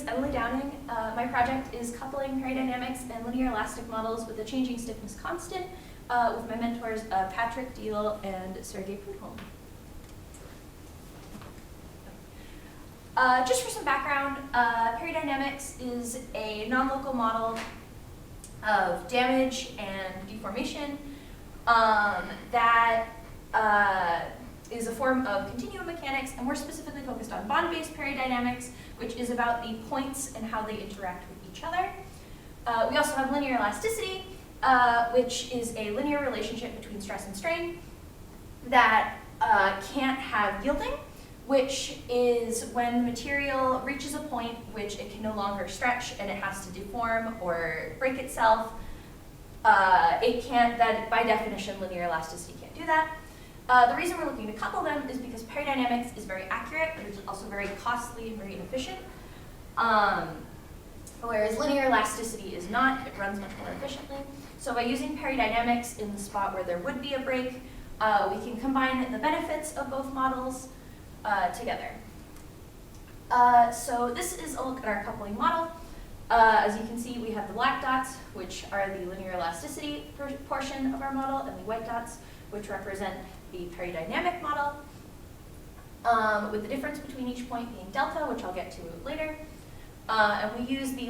Emily Downing. My project is coupling paradynamics and linear elastic models with a changing stiffness constant with my mentors Patrick Deal and Sergey Prudhomme. Just for some background, paradynamics is a non-local model of damage and deformation that is a form of continuum mechanics, and we're specifically focused on bond-based paradynamics, which is about the points and how they interact with each other. We also have linear elasticity, which is a linear relationship between stress and strain that can't have yielding, which is when the material reaches a point which it can no longer stretch and it has to deform or break itself. It can't, that by definition, linear elasticity can't do that. The reason we're looking to couple them is because paradynamics is very accurate, but it's also very costly and very inefficient. Whereas linear elasticity is not, it runs much more efficiently. So by using paradynamics in the spot where there would be a break, we can combine the benefits of both models together. So this is a look at our coupling model. As you can see, we have the black dots, which are the linear elasticity portion of our model, and the white dots, which represent the paradynamic model, with the difference between each point being delta, which I'll get to later. And we use the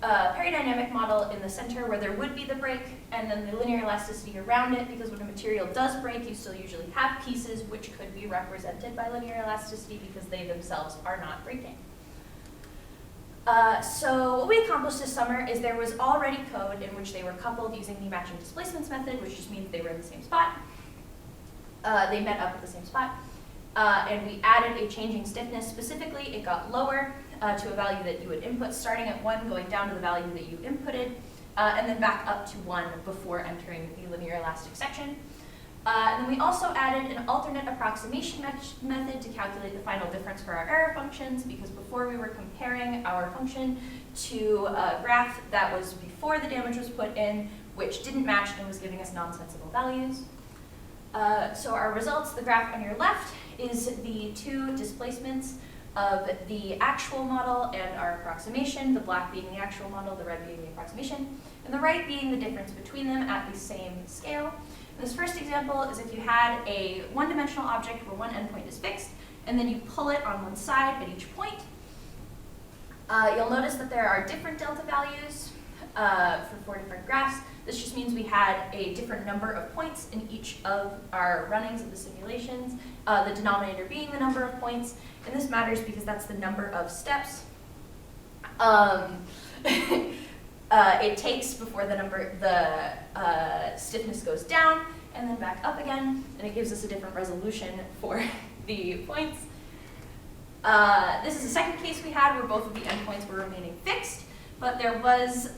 paradynamic model in the center where there would be the break, and then the linear elasticity around it, because when a material does break, you still usually have pieces which could be represented by linear elasticity because they themselves are not breaking. So what we accomplished this summer is there was already code in which they were coupled using the matching displacements method, which just means they were in the same spot. They met up at the same spot. And we added a changing stiffness. Specifically, it got lower to a value that you would input, starting at 1, going down to the value that you inputted, and then back up to 1 before entering the linear elastic section. And then we also added an alternate approximation method to calculate the final difference for our error functions, because before we were comparing our function to a graph that was before the damage was put in, which didn't match and was giving us nonsensical values. So our results, the graph on your left, is the two displacements of the actual model and our approximation, the black being the actual model, the red being the approximation, and the right being the difference between them at the same scale. This first example is if you had a one-dimensional object where one endpoint is fixed, and then you pull it on one side at each point. You'll notice that there are different delta values for 4 different graphs. This just means we had a different number of points in each of our runnings of the simulations, the denominator being the number of points, and this matters because that's the number of steps it takes before the stiffness goes down and then back up again, and it gives us a different resolution for the points. This is the second case we had where both of the endpoints were remaining fixed, but there was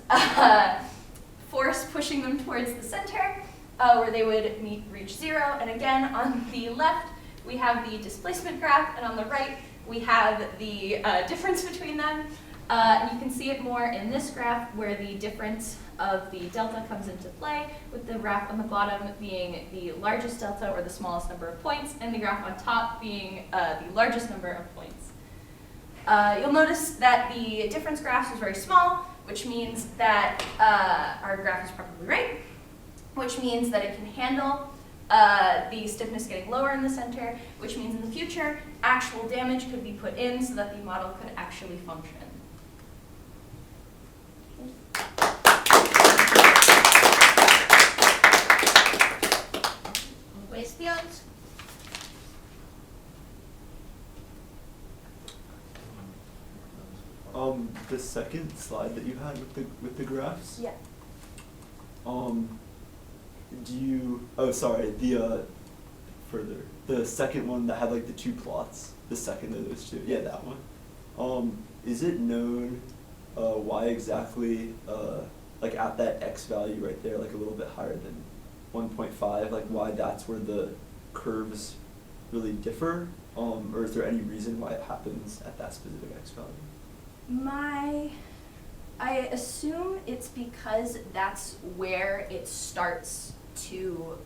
force pushing them towards the center where they would reach 0. And again, on the left, we have the displacement graph, and on the right, we have the difference between them. And you can see it more in this graph where the difference of the delta comes into play, with the graph on the bottom being the largest delta or the smallest number of points, and the graph on top being the largest number of points. You'll notice that the difference graphs is very small, which means that our graph is probably right, which means that it can handle the stiffness getting lower in the center, which means in the future, actual damage could be put in so that the model could actually function. Questions? The second slide that you had with the graphs. Yeah. The second one that had like the two plots, the second of those two, yeah, that one. Is it known why exactly, like at that x value right there, like a little bit higher than 1.5, like why that's where the curves really differ? Or is there any reason why it happens at that specific x value? I assume it's because that's where it starts to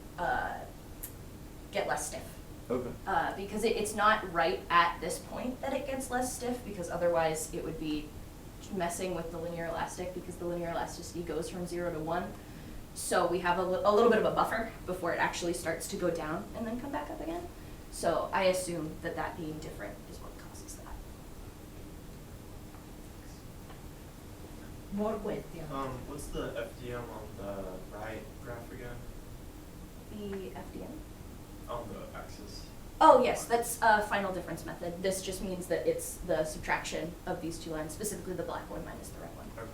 get less stiff. Okay. Because it's not right at this point that it gets less stiff, because otherwise it would be messing with the linear elastic, because the linear elasticity goes from 0 to 1. So we have a little bit of a buffer before it actually starts to go down and then come back up again. So I assume that that being different is what causes that. More questions. What's the FDM on the right graph again? The FDM? On the axis. Oh yes, that's a final difference method. This just means that it's the subtraction of these two lines, specifically the black one minus the red one. Okay.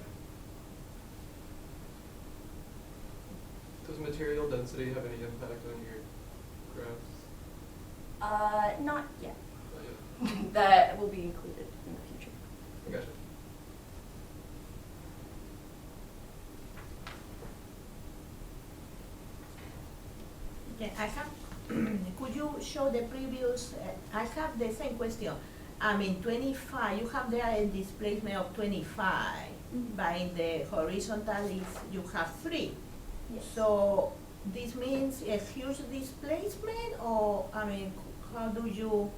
Does material density have any impact on your graphs? Not yet. Not yet. That will be included in the future. I gotcha. Okay, I have, could you show the previous, I have the same question. I mean, 25, you have there a displacement of 25, but in the horizontal is, you have 3. Yes. So this means a huge displacement, or, I mean, how do you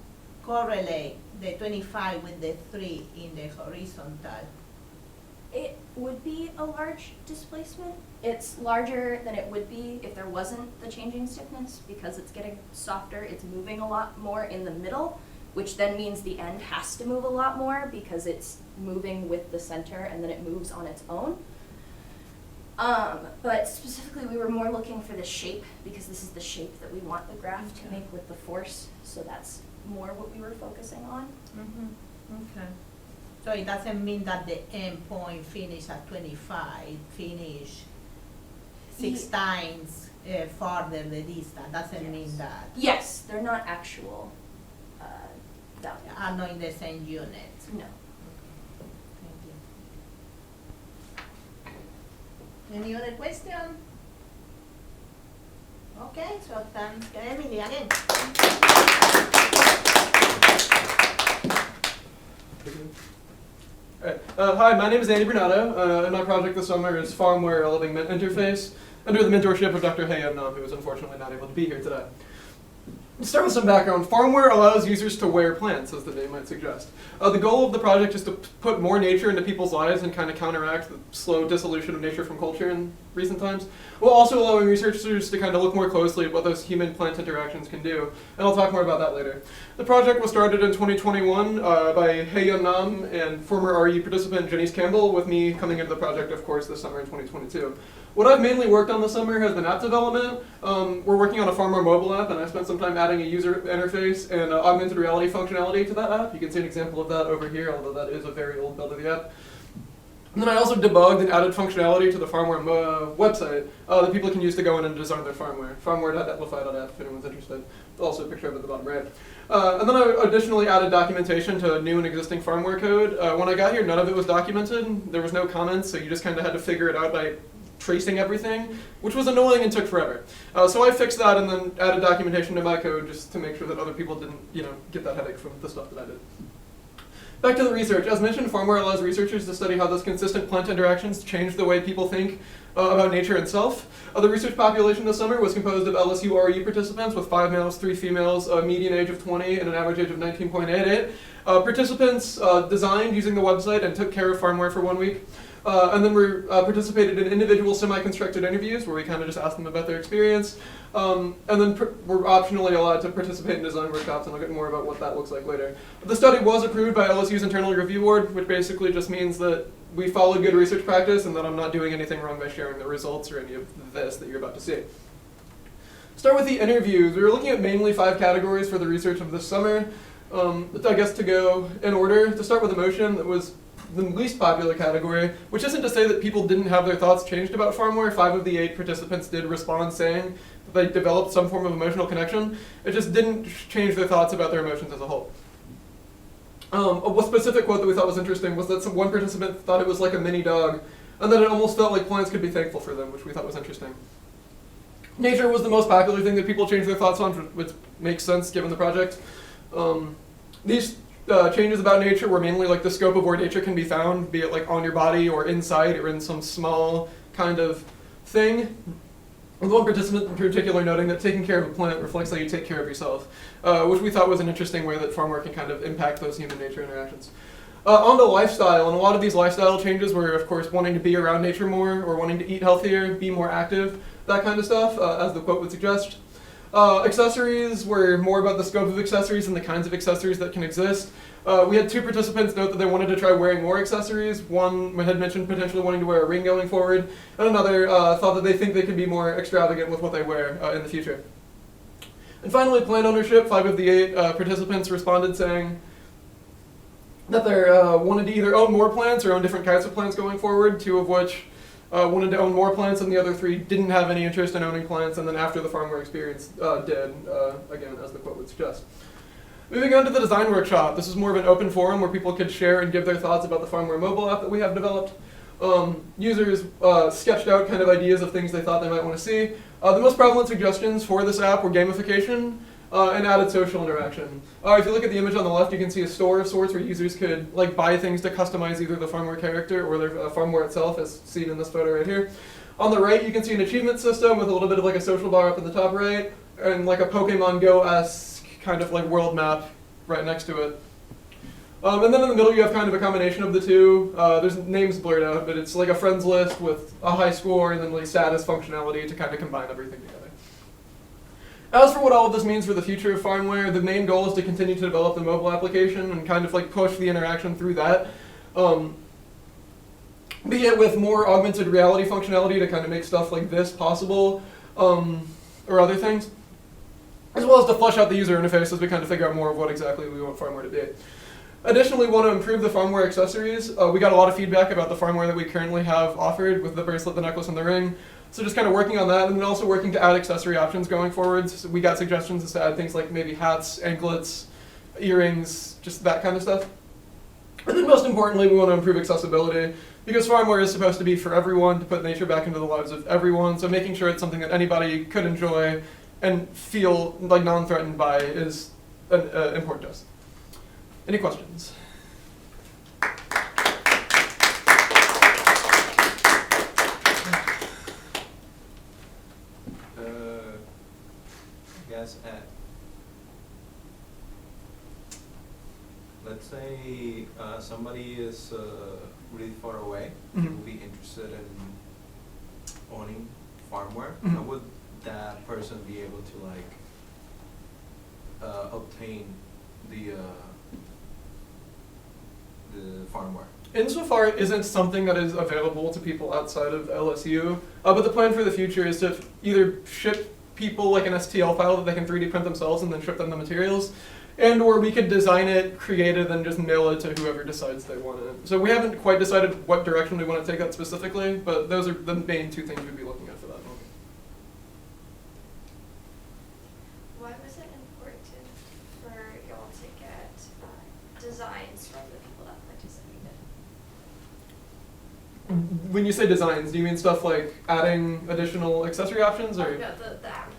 correlate the 25 with the 3 in the horizontal? It would be a large displacement. It's larger than it would be if there wasn't the changing stiffness, because it's getting softer. It's moving a lot more in the middle, which then means the end has to move a lot more because it's moving with the center and then it moves on its own. But specifically we were more looking for the shape, because this is the shape that we want the graph to make with the force. So that's more what we were focusing on. Okay. So it doesn't mean that the end point finish at 25, finish 6 times farther the distance, doesn't mean that. Yes, they're not actual values. Are not in the same unit. No. Thank you. Any other question? Okay, so thanks, Emily, again. Alright, hi, my name is Andy Bernardo, and my project this summer is Farmware, a Living Mint Interface, under the mentorship of Dr. Hae Nam, who is unfortunately not able to be here today. To start with some background, Farmware allows users to wear plants, as the name might suggest. The goal of the project is to put more nature into people's lives and kind of counteract the slow dissolution of nature from culture in recent times, while also allowing researchers to kind of look more closely at what those human-plant interactions can do. And I'll talk more about that later. The project was started in 2021 by Hae Nam and former REU participant Janice Campbell, with me coming into the project, of course, this summer in 2022. What I've mainly worked on this summer has been app development. We're working on a Farmware mobile app, and I spent some time adding a user interface and augmented reality functionality to that app. You can see an example of that over here, although that is a very old build of the app. And then I also debugged and added functionality to the Farmware website that people can use to go in and design their Farmware. Farmware.amplify.app if anyone's interested. Also a picture of it at the bottom right. And then I additionally added documentation to new and existing Farmware code. When I got here, none of it was documented. There was no comments, so you just kind of had to figure it out by tracing everything, which was annoying and took forever. So I fixed that and then added documentation to my code just to make sure that other people didn't, get that headache from the stuff that I did. Back to the research. As mentioned, Farmware allows researchers to study how those consistent plant interactions change the way people think about nature and self. The research population this summer was composed of LSU REU participants with 5 males, 3 females, a median age of 20 and an average age of 19.88. Participants designed using the website and took care of Farmware for 1 week. And then we participated in individual semi-constructed interviews where we kind of just asked them about their experience. And then we're optionally allowed to participate in design workshops, and I'll get more about what that looks like later. The study was approved by LSU's Internal Review Board, which basically just means that we followed good research practice and that I'm not doing anything wrong by sharing the results or any of this that you're about to see. Start with the interviews. We were looking at mainly 5 categories for the research of this summer. I guess to go in order, to start with emotion, that was the least popular category, which isn't to say that people didn't have their thoughts changed about Farmware. 5 of the 8 participants did respond saying that they developed some form of emotional connection. It just didn't change their thoughts about their emotions as a whole. A specific quote that we thought was interesting was that one participant thought it was like a mini dog, and that it almost felt like plants could be thankful for them, which we thought was interesting. Nature was the most popular thing that people changed their thoughts on, which makes sense given the project. These changes about nature were mainly like the scope of where nature can be found, be it like on your body or inside or in some small kind of thing. with one participant in particular noting that taking care of a plant reflects how you take care of yourself, which we thought was an interesting way that farm work can kind of impact those human-nature interactions. On to lifestyle, and a lot of these lifestyle changes were, of course, wanting to be around nature more, or wanting to eat healthier, be more active, that kind of stuff, as the quote would suggest. Accessories were more about the scope of accessories and the kinds of accessories that can exist. We had 2 participants note that they wanted to try wearing more accessories. One had mentioned potentially wanting to wear a ring going forward, and another thought that they think they could be more extravagant with what they wear in the future. And finally, plant ownership. 5 of the 8 participants responded saying that they wanted to either own more plants or own different kinds of plants going forward, 2 of which wanted to own more plants, and the other 3 didn't have any interest in owning plants, and then after the farmware experience did, again, as the quote would suggest. Moving on to the design workshop, this is more of an open forum where people could share and give their thoughts about the farmware mobile app that we have developed. Users sketched out kind of ideas of things they thought they might want to see. The most prevalent suggestions for this app were gamification and added social interaction. If you look at the image on the left, you can see a store of sorts where users could like buy things to customize either the farmware character or their farmware itself, as seen in this photo right here. On the right, you can see an achievement system with a little bit of like a social bar up in the top right, and like a Pokemon Go-esque kind of like world map right next to it. And then in the middle you have kind of a combination of the 2. There's names blurred out, but it's like a friends list with a high score and then like status functionality to kind of combine everything together. As for what all of this means for the future of farmware, the main goal is to continue to develop the mobile application and kind of like push the interaction through that. Be it with more augmented reality functionality to kind of make stuff like this possible, or other things, as well as to flesh out the user interface as we kind of figure out more of what exactly we want farmware to be. Additionally, we want to improve the farmware accessories. We got a lot of feedback about the farmware that we currently have offered with the bracelet, the necklace, and the ring. So just kind of working on that, and then also working to add accessory options going forward. So we got suggestions as to add things like maybe hats, anklets, earrings, just that kind of stuff. And then most importantly, we want to improve accessibility, because farmware is supposed to be for everyone, to put nature back into the lives of everyone. So making sure it's something that anybody could enjoy and feel like non-threatened by is important to us. Any questions? I guess let's say somebody is really far away, Mhm. will be interested in owning farmware. Mhm. How would that person be able to like obtain the farmware? Insofar, it isn't something that is available to people outside of LSU, but the plan for the future is to either ship people like an STL file that they can 3D print themselves and then ship them the materials, and or we could design it, create it, and just mail it to whoever decides they want it. So we haven't quite decided what direction we want to take that specifically, but those are the main 2 things we'd be looking at for that moment. Why was it important for y'all to get designs from the people that participated? When you say designs, do you mean stuff like adding additional accessory options, or? Oh, no, the app.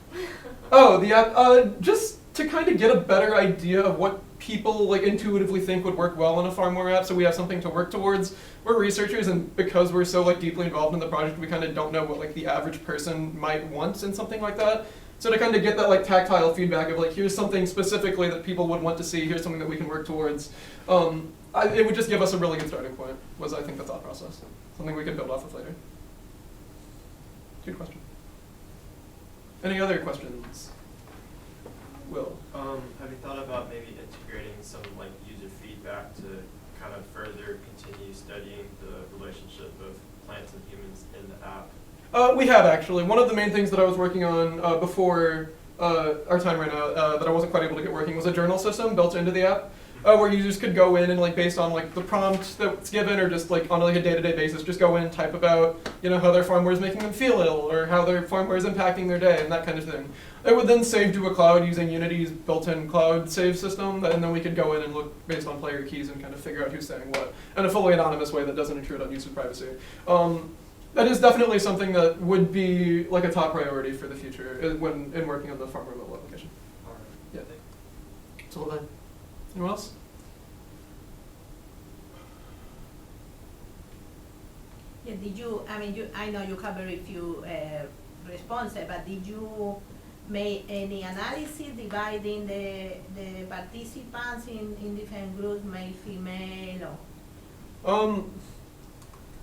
Oh, the app. Just to kind of get a better idea of what people like intuitively think would work well in a farmware app, so we have something to work towards. We're researchers, and because we're so like deeply involved in the project, we kind of don't know what like the average person might want in something like that. So to kind of get that like tactile feedback of like, here's something specifically that people would want to see, here's something that we can work towards. It would just give us a really good starting point, was I think the thought process. Something we could build off of later. Good question. Any other questions? Will? Have you thought about maybe integrating some like user feedback to kind of further continue studying the relationship of plants and humans in the app? We have actually. One of the main things that I was working on before our time right now that I wasn't quite able to get working was a journal system built into the app. Where users could go in and like based on like the prompt that's given or just like on like a day-to-day basis, just go in and type about how their farmware is making them feel ill or how their farmware is impacting their day and that kind of thing. It would then save to a cloud using Unity's built-in cloud save system, and then we could go in and look based on player keys and kind of figure out who's saying what in a fully anonymous way that doesn't intrude on user privacy. That is definitely something that would be like a top priority for the future when in working on the farmware mobile application. All right. Yeah. Absolutely. Anyone else? Yeah, I know you have very few responses, but did you make any analysis dividing the participants in different groups, male, female, or?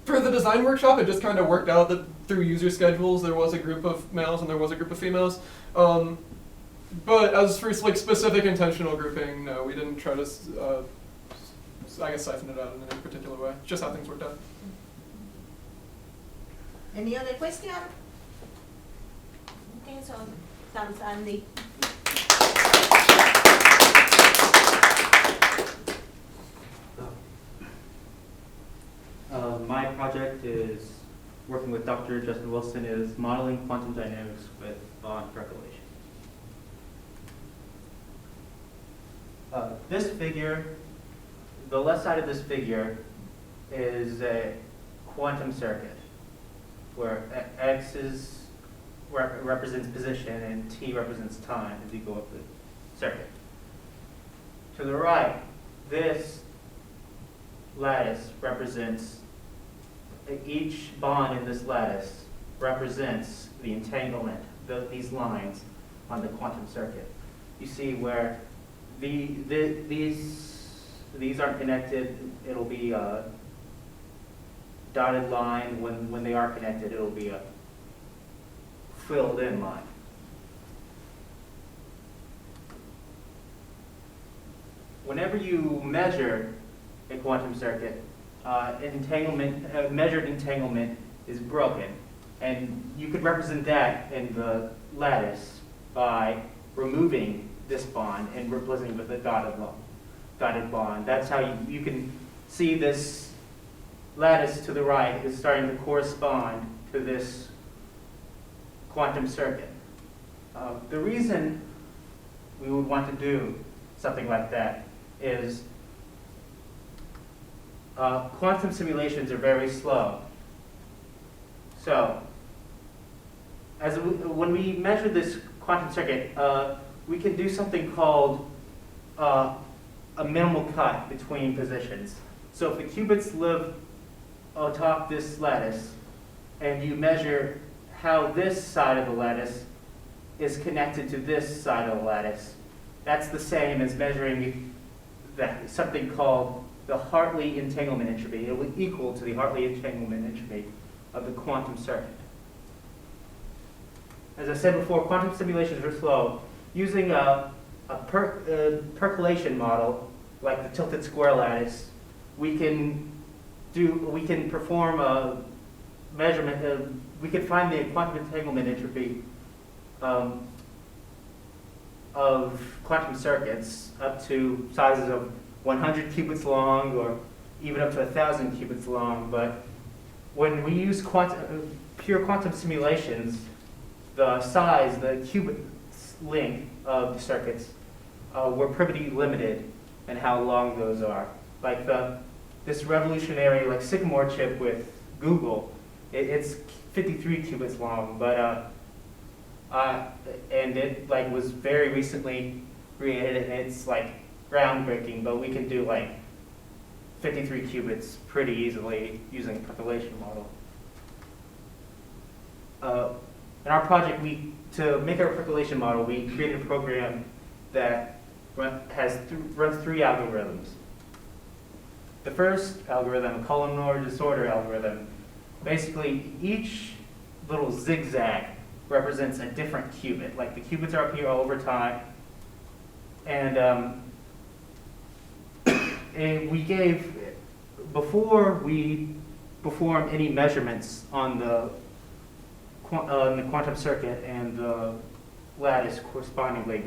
For the design workshop, it just kind of worked out that through user schedules, there was a group of males and there was a group of females. But as for like specific intentional grouping, no, we didn't try to, I guess, siphon it out in any particular way. It's just how things worked out. Any other question? Okay, so thanks, Andy. My project is working with Dr. Justin Wilson is modeling quantum dynamics with bond percolation. This figure, the left side of this figure is a quantum circuit where X represents position and T represents time as you go up the circuit. To the right, this lattice represents, each bond in this lattice represents the entanglement, these lines on the quantum circuit. You see where these aren't connected, it'll be a dotted line. When they are connected, it'll be a filled in line. Whenever you measure a quantum circuit, measured entanglement is broken, and you could represent that in the lattice by removing this bond and replacing it with a dotted bond. That's how you can see this lattice to the right is starting to correspond to this quantum circuit. The reason we would want to do something like that is quantum simulations are very slow. So, when we measure this quantum circuit, we can do something called a minimal cut between positions. So if the qubits live atop this lattice, and you measure how this side of the lattice is connected to this side of the lattice, that's the same as measuring something called the Hartley entanglement entropy. It will be equal to the Hartley entanglement entropy of the quantum circuit. As I said before, quantum simulations are slow. Using a percolation model, like the tilted square lattice, we can perform a measurement. We can find the quantum entanglement entropy of quantum circuits up to sizes of 100 qubits long, or even up to 1,000 qubits long. But when we use pure quantum simulations, the size, the qubit length of the circuits, we're pretty limited in how long those are. Like this revolutionary Sycamore chip with Google, it's 53 qubits long, but and it was very recently created, and it's groundbreaking. But we can do 53 qubits pretty easily using a percolation model. In our project, to make our percolation model, we created a program that runs 3 algorithms. The first algorithm, a columnar disorder algorithm, basically each little zigzag represents a different qubit. Like the qubits are up here over time, and we gave, before we perform any measurements on the quantum circuit and the lattice correspondingly,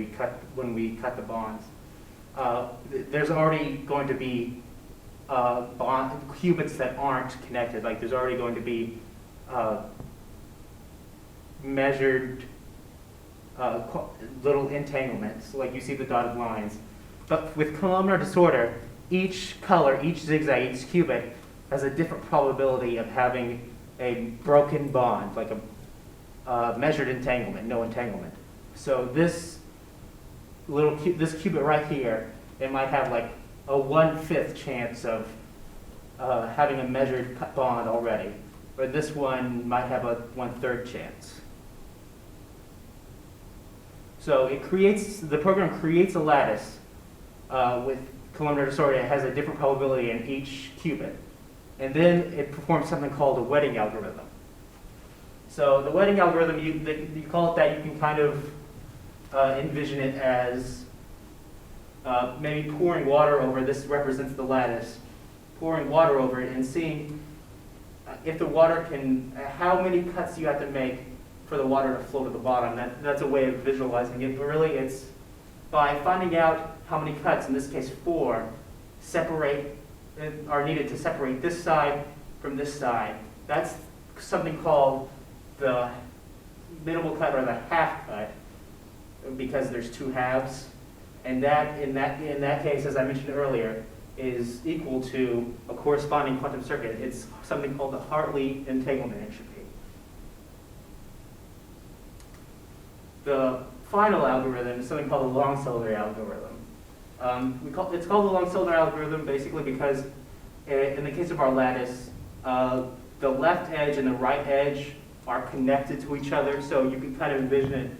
when we cut the bonds, there's already going to be qubits that aren't connected. There's already going to be measured little entanglements, like you see the dotted lines. But with columnar disorder, each color, each zigzag, each qubit has a different probability of having a broken bond, like a measured entanglement, no entanglement. So this qubit right here, it might have a 1/5 chance of having a measured bond already, or this one might have a 1/3 chance. So the program creates a lattice with columnar disorder. It has a different probability in each qubit. And then it performs something called a wetting algorithm. So the wetting algorithm, you call it that, you can kind of envision it as maybe pouring water over, this represents the lattice, pouring water over it and seeing if the water how many cuts you have to make for the water to flow to the bottom. That's a way of visualizing it, but really it's by finding out how many cuts, in this case 4, are needed to separate this side from this side. That's something called the minimal cut or the half cut, because there's 2 halves. And that, in that case, as I mentioned earlier, is equal to a corresponding quantum circuit. It's something called the Hartley entanglement entropy. The final algorithm is something called the long cylinder algorithm. It's called the long cylinder algorithm basically because in the case of our lattice, the left edge and the right edge are connected to each other, so you can kind of envision it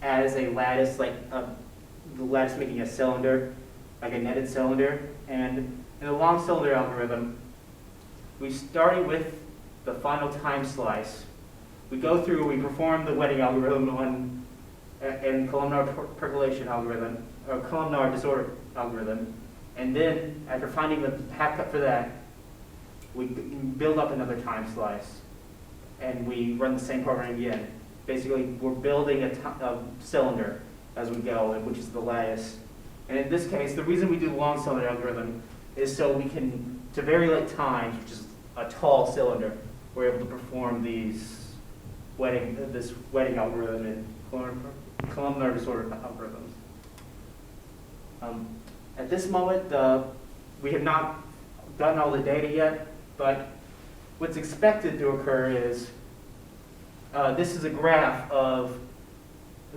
as a lattice, like the lattice making a cylinder, like a netted cylinder. And in the long cylinder algorithm, we started with the final time slice. We go through, we perform the wetting algorithm and columnar percolation algorithm, or columnar disorder algorithm, and then after finding the half cut for that, we build up another time slice, and we run the same program again. Basically, we're building a cylinder as we go, which is the lattice. And in this case, the reason we do the long cylinder algorithm is so we can, to very late times, which is a tall cylinder, we're able to perform this wetting algorithm and columnar disorder algorithms. At this moment, we have not gotten all the data yet, but what's expected to occur is this is a graph of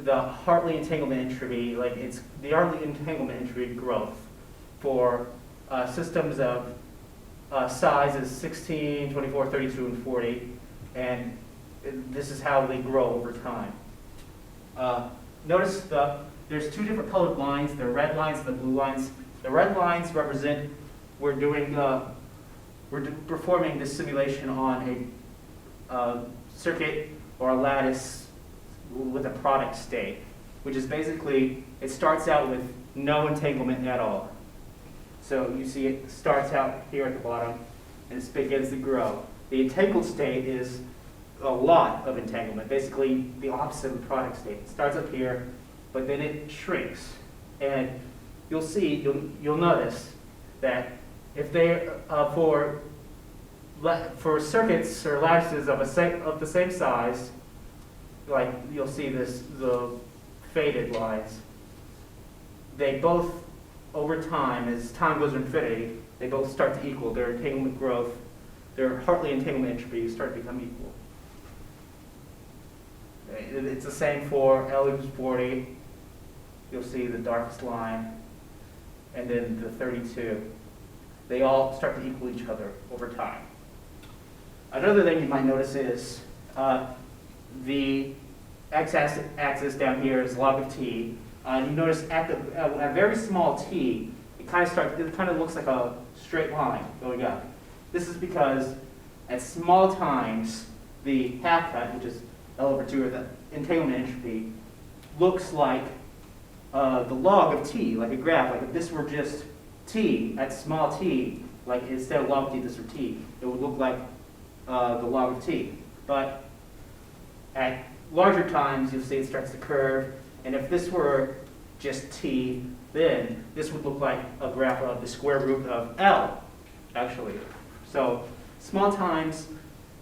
the Hartley entanglement entropy, like it's the Hartley entanglement entropy growth for systems of sizes 16, 24, 32, and 40, and this is how they grow over time. Notice there's 2 different colored lines, the red lines and the blue lines. The red lines represent we're performing this simulation on a circuit or a lattice with a product state, which is basically, it starts out with no entanglement at all. So you see it starts out here at the bottom and it begins to grow. The entangled state is a lot of entanglement, basically the opposite of the product state. It starts up here, but then it shrinks. And you'll notice that if they, for circuits or lattices of the same size, like you'll see the faded lines, they both, over time, as time goes to infinity, they both start to equal. Their entanglement growth, their Hartley entanglement entropy start to become equal. It's the same for L equals 40. You'll see the darkest line, and then the 32. They all start to equal each other over time. Another thing you might notice is the x-axis down here is log of t. You notice at a very small t, it kind of looks like a straight line going up. This is because at small times, the half cut, which is L over 2, or the entanglement entropy, looks like the log of t, like a graph. Like if this were just t at small t, like instead of log of t, this were t, it would look like the log of t. But at larger times, you'll see it starts to curve, and if this were just t, then this would look like a graph of the square root of L, actually. So small times,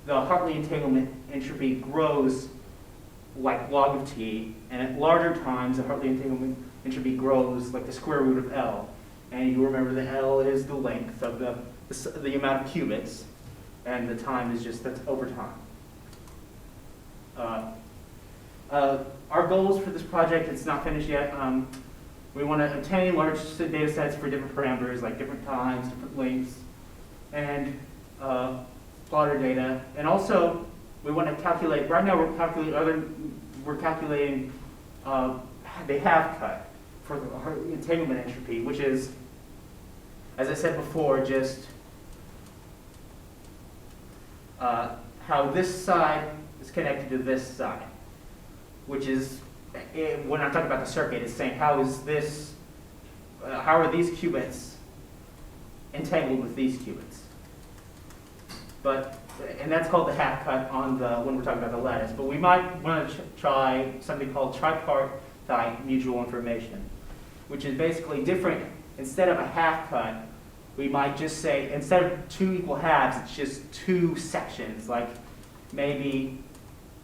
the Hartley entanglement entropy grows like log of t, and at larger times, the Hartley entanglement entropy grows like the square root of L. And you remember that L is the length of the amount of qubits, and the time is that's over time. Our goals for this project, it's not finished yet. We want to obtain large data sets for different parameters, like different times, different lengths, and plot our data. And also, we want to calculate, right now we're calculating the half cut for the entanglement entropy, which is, as I said before, just how this side is connected to this side, which is, when I'm talking about the circuit, it's saying how is this, how are these qubits entangled with these qubits? But, and that's called the half cut on the, when we're talking about the lattice. But we might want to try something called tripartite mutual information, which is basically different. Instead of a half cut, we might just say, instead of 2 equal halves, it's just 2 sections. Like maybe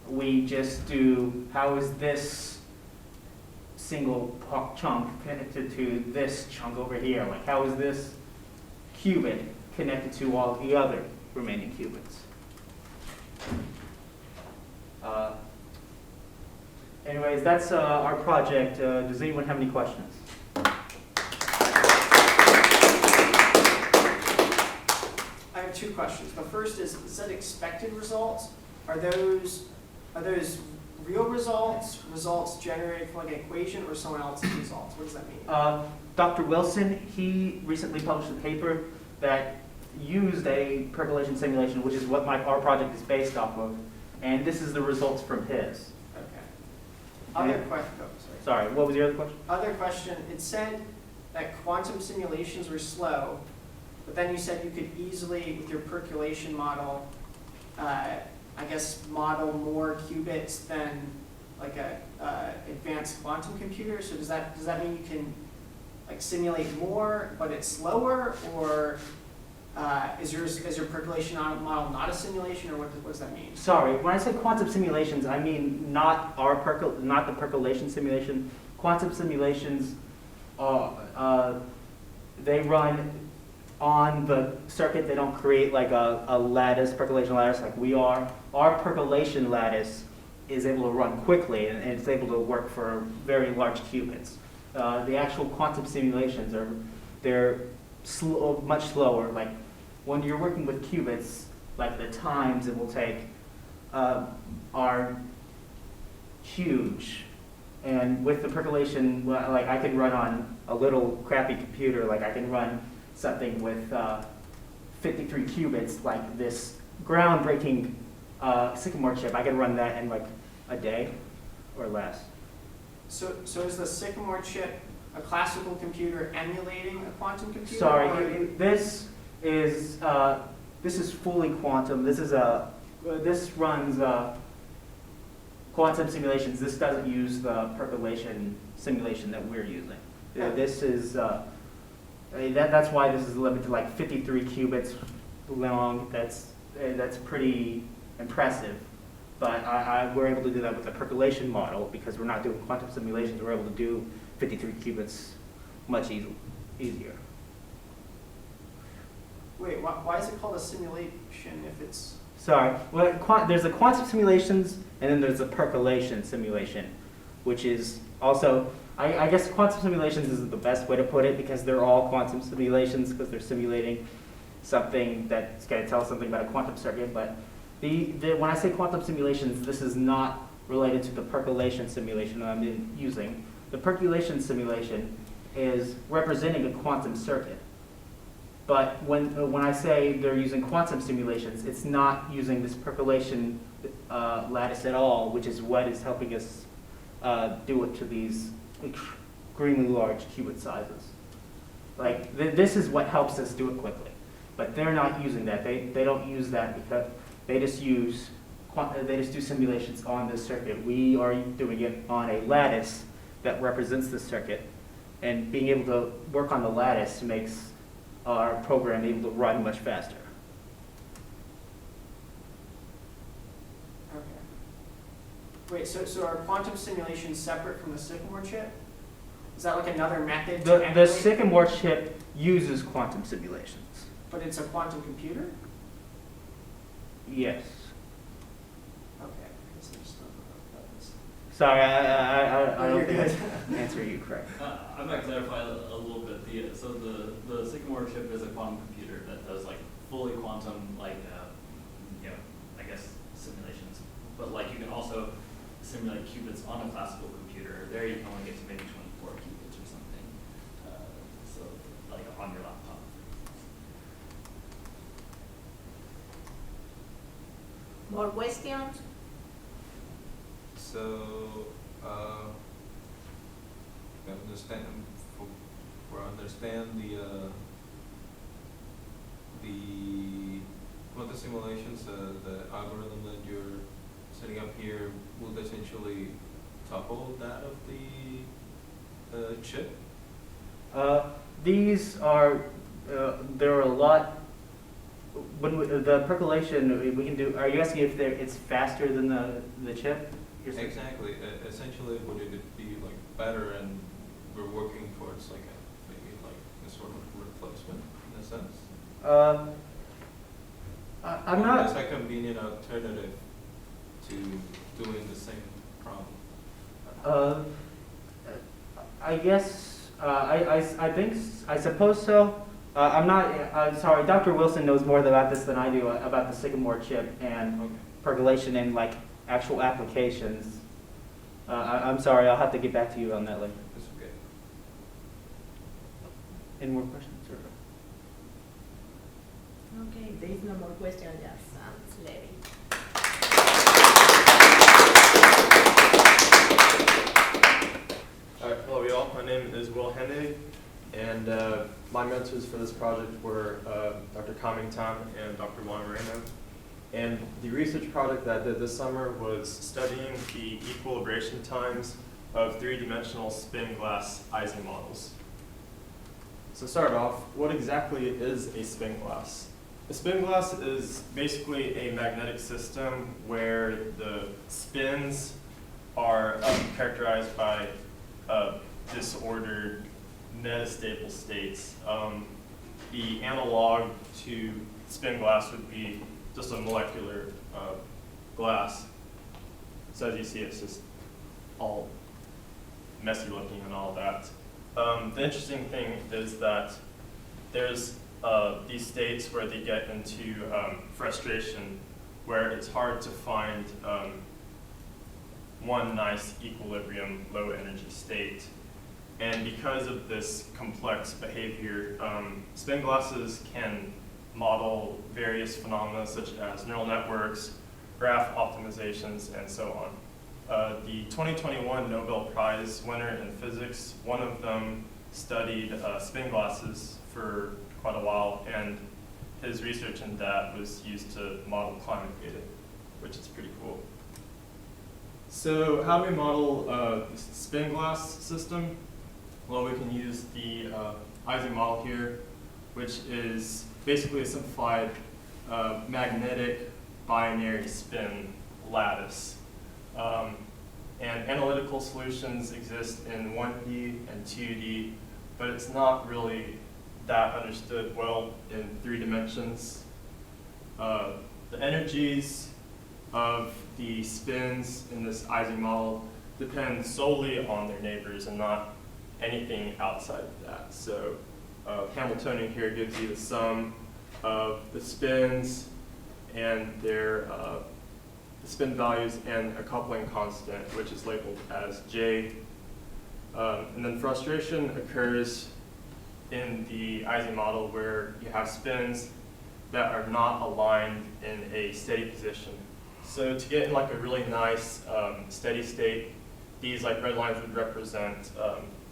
we just do, how is this single chunk connected to this chunk over here? Like how is this qubit connected to all the other remaining qubits? Anyways, that's our project. Does anyone have any questions? I have 2 questions. The first is that expected results? Are those real results, results generated from like an equation, or someone else's results? What does that mean? Dr. Wilson, he recently published a paper that used a percolation simulation, which is what our project is based off of, and this is the results from his. Okay. Other question. Oh, Sorry, what was your other question? Other question. It said that quantum simulations were slow, but then you said you could easily, with your percolation model, I guess model more qubits than like a advanced quantum computer. So does that mean you can like simulate more, but it's slower, or is your percolation model not a simulation, or what does that mean? Sorry, when I say quantum simulations, I mean not the percolation simulation. Quantum simulations, they run on the circuit. They don't create like a lattice, percolation lattice like we are. Our percolation lattice is able to run quickly, and it's able to work for very large qubits. The actual quantum simulations they're much slower. Like when you're working with qubits, like the times it will take are huge. And with the percolation, like I can run on a little crappy computer, like I can run something with 53 qubits, like this groundbreaking Sycamore chip. I can run that in like a day or less. So is the Sycamore chip a classical computer emulating a quantum computer? Sorry, this is fully quantum. This runs quantum simulations. This doesn't use the percolation simulation that we're using. This is that's why this is limited to like 53 qubits long. That's pretty impressive. But we're able to do that with the percolation model because we're not doing quantum simulations. We're able to do 53 qubits much easier. Wait, why is it called a simulation if it's... Sorry, well, there's the quantum simulations and then there's the percolation simulation, which is also, I guess quantum simulations is the best way to put it because they're all quantum simulations because they're simulating something that's going to tell us something about a quantum circuit. But when I say quantum simulations, this is not related to the percolation simulation that I'm using. The percolation simulation is representing a quantum circuit. But when I say they're using quantum simulations, it's not using this percolation lattice at all, which is what is helping us do it to these extremely large qubit sizes. Like this is what helps us do it quickly. But they're not using that. They don't use that because they just do simulations on this circuit. We are doing it on a lattice that represents the circuit, and being able to work on the lattice makes our program able to run much faster. Okay. Wait, so are quantum simulations separate from the Sycamore chip? Is that like another method to The emulate? Sycamore chip uses quantum simulations. But it's a quantum computer? Yes. Okay. I guess I just don't know about this. Sorry, I You're don't good. think I answer you correct. I might clarify a little bit. So the Sycamore chip is a quantum computer that does like fully quantum, like I guess simulations. But like you can also simulate qubits on a classical computer. There you can only get to maybe 24 qubits or something. So like on your laptop. More questions? So, understand for understand the quantum simulations, the algorithm that you're setting up here will essentially topple that of the chip. These are there are a lot. When the percolation we can do, are you asking if it's faster than the chip? You're saying? Exactly. Essentially, would it be like better, and we're working towards like maybe like a sort of replacement in a sense? I'm Or not. It's a convenient alternative to doing the same problem. I guess I think I suppose so. I'm not. I'm sorry. Dr. Wilson knows more about this than I do about the Sycamore chip and Okay. percolation and like actual applications. I'm sorry. I'll have to get back to you on that later. It's okay. Any more questions? Okay, there is no more question, just Levy. Hello, y'all. My name is Will Hennig, and my mentors for this project were Dr. Comington and Dr. Juan Moreno. And the research project that I did this summer was studying the equilibration times of three-dimensional spin glass Ising models. So to start off, what exactly is a spin glass? A spin glass is basically a magnetic system where the spins are characterized by disordered metastable states. The analog to spin glass would be just a molecular glass. So as you see, it's just all messy looking and all that. The interesting thing is that there's these states where they get into frustration, where it's hard to find one nice equilibrium low energy state. And because of this complex behavior, spin glasses can model various phenomena such as neural networks, graph optimizations, and so on. The 2021 Nobel Prize winner in physics, one of them studied spin glasses for quite a while, and his research in that was used to model climate data, which is pretty cool. So how do we model the spin glass system? Well, we can use the Ising model here, which is basically a simplified magnetic binary spin lattice. And analytical solutions exist in 1D and 2D, but it's not really that understood well in 3 dimensions. The energies of the spins in this Ising model depend solely on their neighbors and not anything outside of that. So Hamiltonian here gives you the sum of the spins and their the spin values and a coupling constant, which is labeled as J. And then frustration occurs in the Ising model where you have spins that are not aligned in a steady position. So to get in like a really nice steady state, these like red lines would represent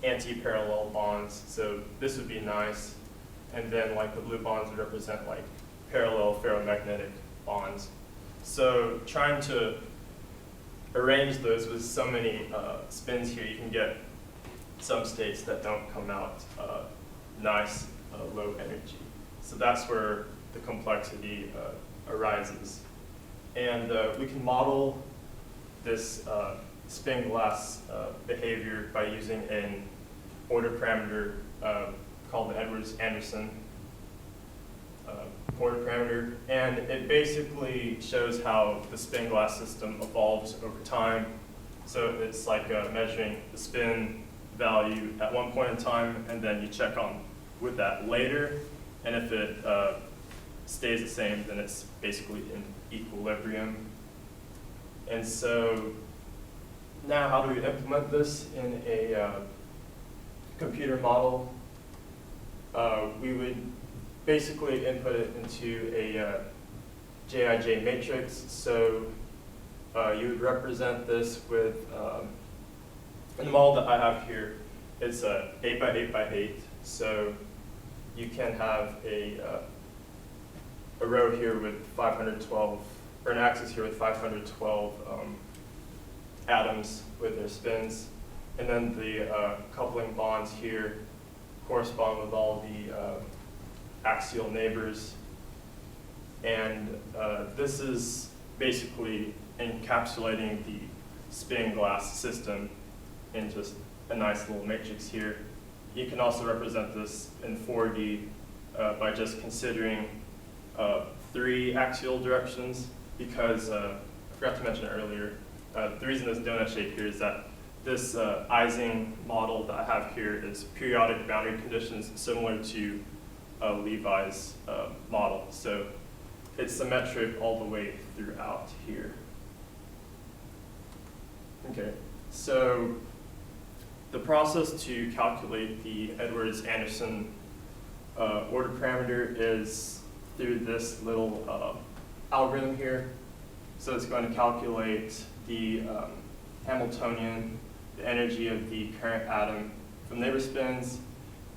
anti-parallel bonds. So this would be nice. And then like the blue bonds would represent like parallel ferromagnetic bonds. So trying to arrange those with so many spins here, you can get some states that don't come out nice, low energy. So that's where the complexity arises. And we can model this spin glass behavior by using an order parameter called the Edwards-Anderson order parameter. And it basically shows how the spin glass system evolves over time. So it's like measuring the spin value at one point in time, and then you check on with that later. And if it stays the same, then it's basically in equilibrium. And so now, how do we implement this in a computer model? We would basically input it into a JIJ matrix. So you would represent this with, in the model that I have here, it's 8 by 8 by 8. So you can have a row here with 512, or an axis here with 512 atoms with their spins. And then the coupling bonds here correspond with all the axial neighbors. And this is basically encapsulating the spin glass system in just a nice little matrix here. You can also represent this in 4D by just considering 3 axial directions, because I forgot to mention earlier, the reason this donut shape here is that this Ising model that I have here is periodic boundary conditions similar to Levi's model. So it's symmetric all the way throughout here. Okay, so the process to calculate the Edwards-Anderson order parameter is through this little algorithm here. So it's going to calculate the Hamiltonian, the energy of the current atom from neighbor spins,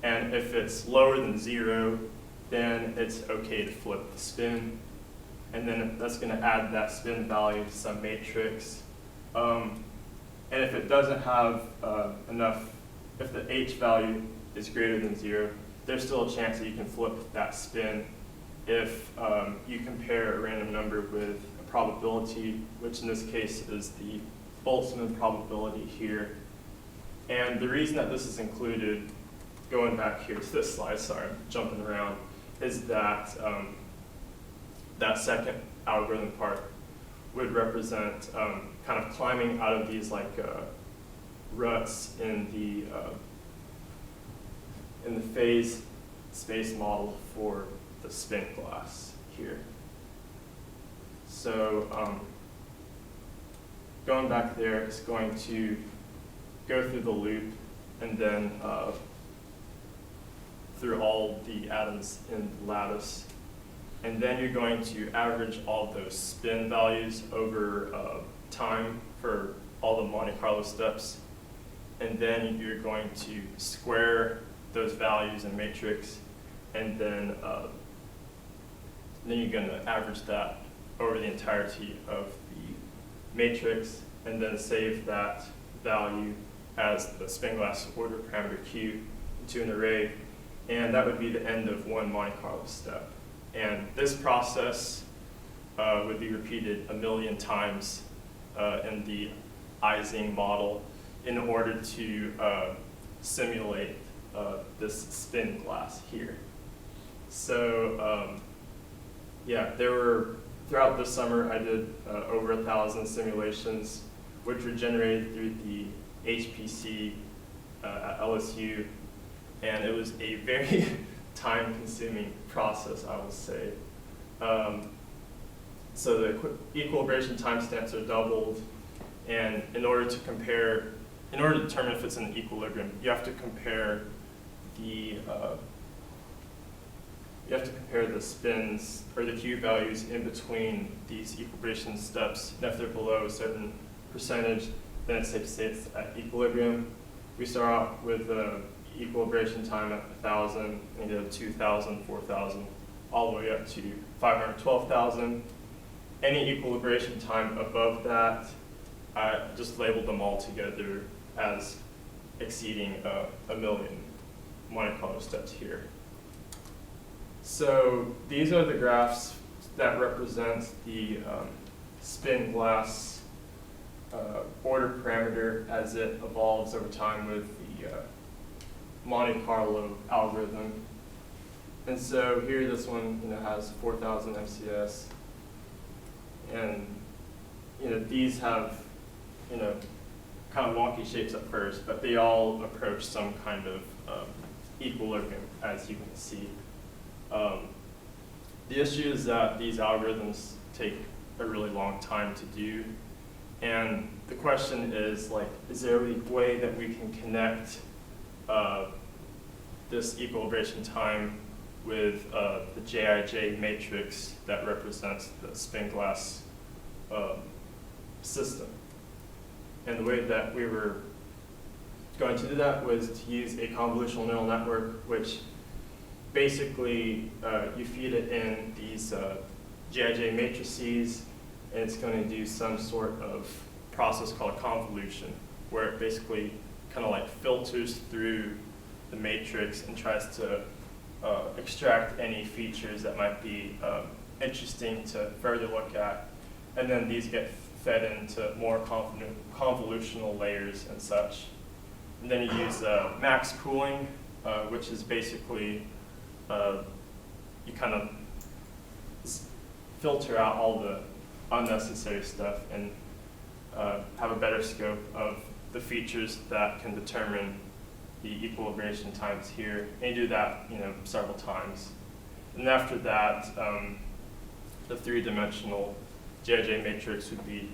and if it's lower than 0, then it's okay to flip the spin, and then that's going to add that spin value to some matrix. And if it doesn't have enough, if the H value is greater than 0, there's still a chance that you can flip that spin if you compare a random number with a probability, which in this case is the Boltzmann probability here. And the reason that this is included, going back here to this slide, sorry, I'm jumping around, is that that second algorithm part would represent kind of climbing out of these like ruts in the phase space model for the spin glass here. So going back there, it's going to go through the loop and then through all the atoms in the lattice. And then you're going to average all of those spin values over time for all the Monte Carlo steps. And then you're going to square those values in matrix, and then you're going to average that over the entirety of the matrix, and then save that value as the spin glass order parameter Q to an array, and that would be the end of one Monte Carlo step. And this process would be repeated 1,000,000 times in the Ising model in order to simulate this spin glass here. So yeah, throughout the summer I did over 1,000 simulations, which were generated through the HPC at LSU, and it was a very time-consuming process, I will say. So the equilibration timestamps are doubled, and in order to determine if it's in equilibrium, you have to compare the spins or the Q values in between these equilibration steps, and if they're below a certain percentage, then it's safe to say it's at equilibrium. We start out with the equilibration time at 1,000, and you go 2,000, 4,000, all the way up to 512,000. Any equilibration time above that, I just labeled them all together as exceeding 1,000,000 Monte Carlo steps here. So these are the graphs that represent the spin glass order parameter as it evolves over time with the Monte Carlo algorithm. And so here, this one has 4,000 MCS, and these have kind of wonky shapes at first, but they all approach some kind of equilibrium, as you can see. The issue is that these algorithms take a really long time to do, And the question is, like, is there a way that we can connect this equilibration time with the JIJ matrix that represents the spin glass system? And the way that we were going to do that was to use a convolutional neural network, which basically you feed it in these JIJ matrices, and it's going to do some sort of process called convolution, where it basically kind of like filters through the matrix and tries to extract any features that might be interesting to further look at. And then these get fed into more convolutional layers and such. And then you use max pooling, which is basically you kind of filter out all the unnecessary stuff and have a better scope of the features that can determine the equilibration times here. And you do that, several times. And after that, the three-dimensional JIJ matrix would be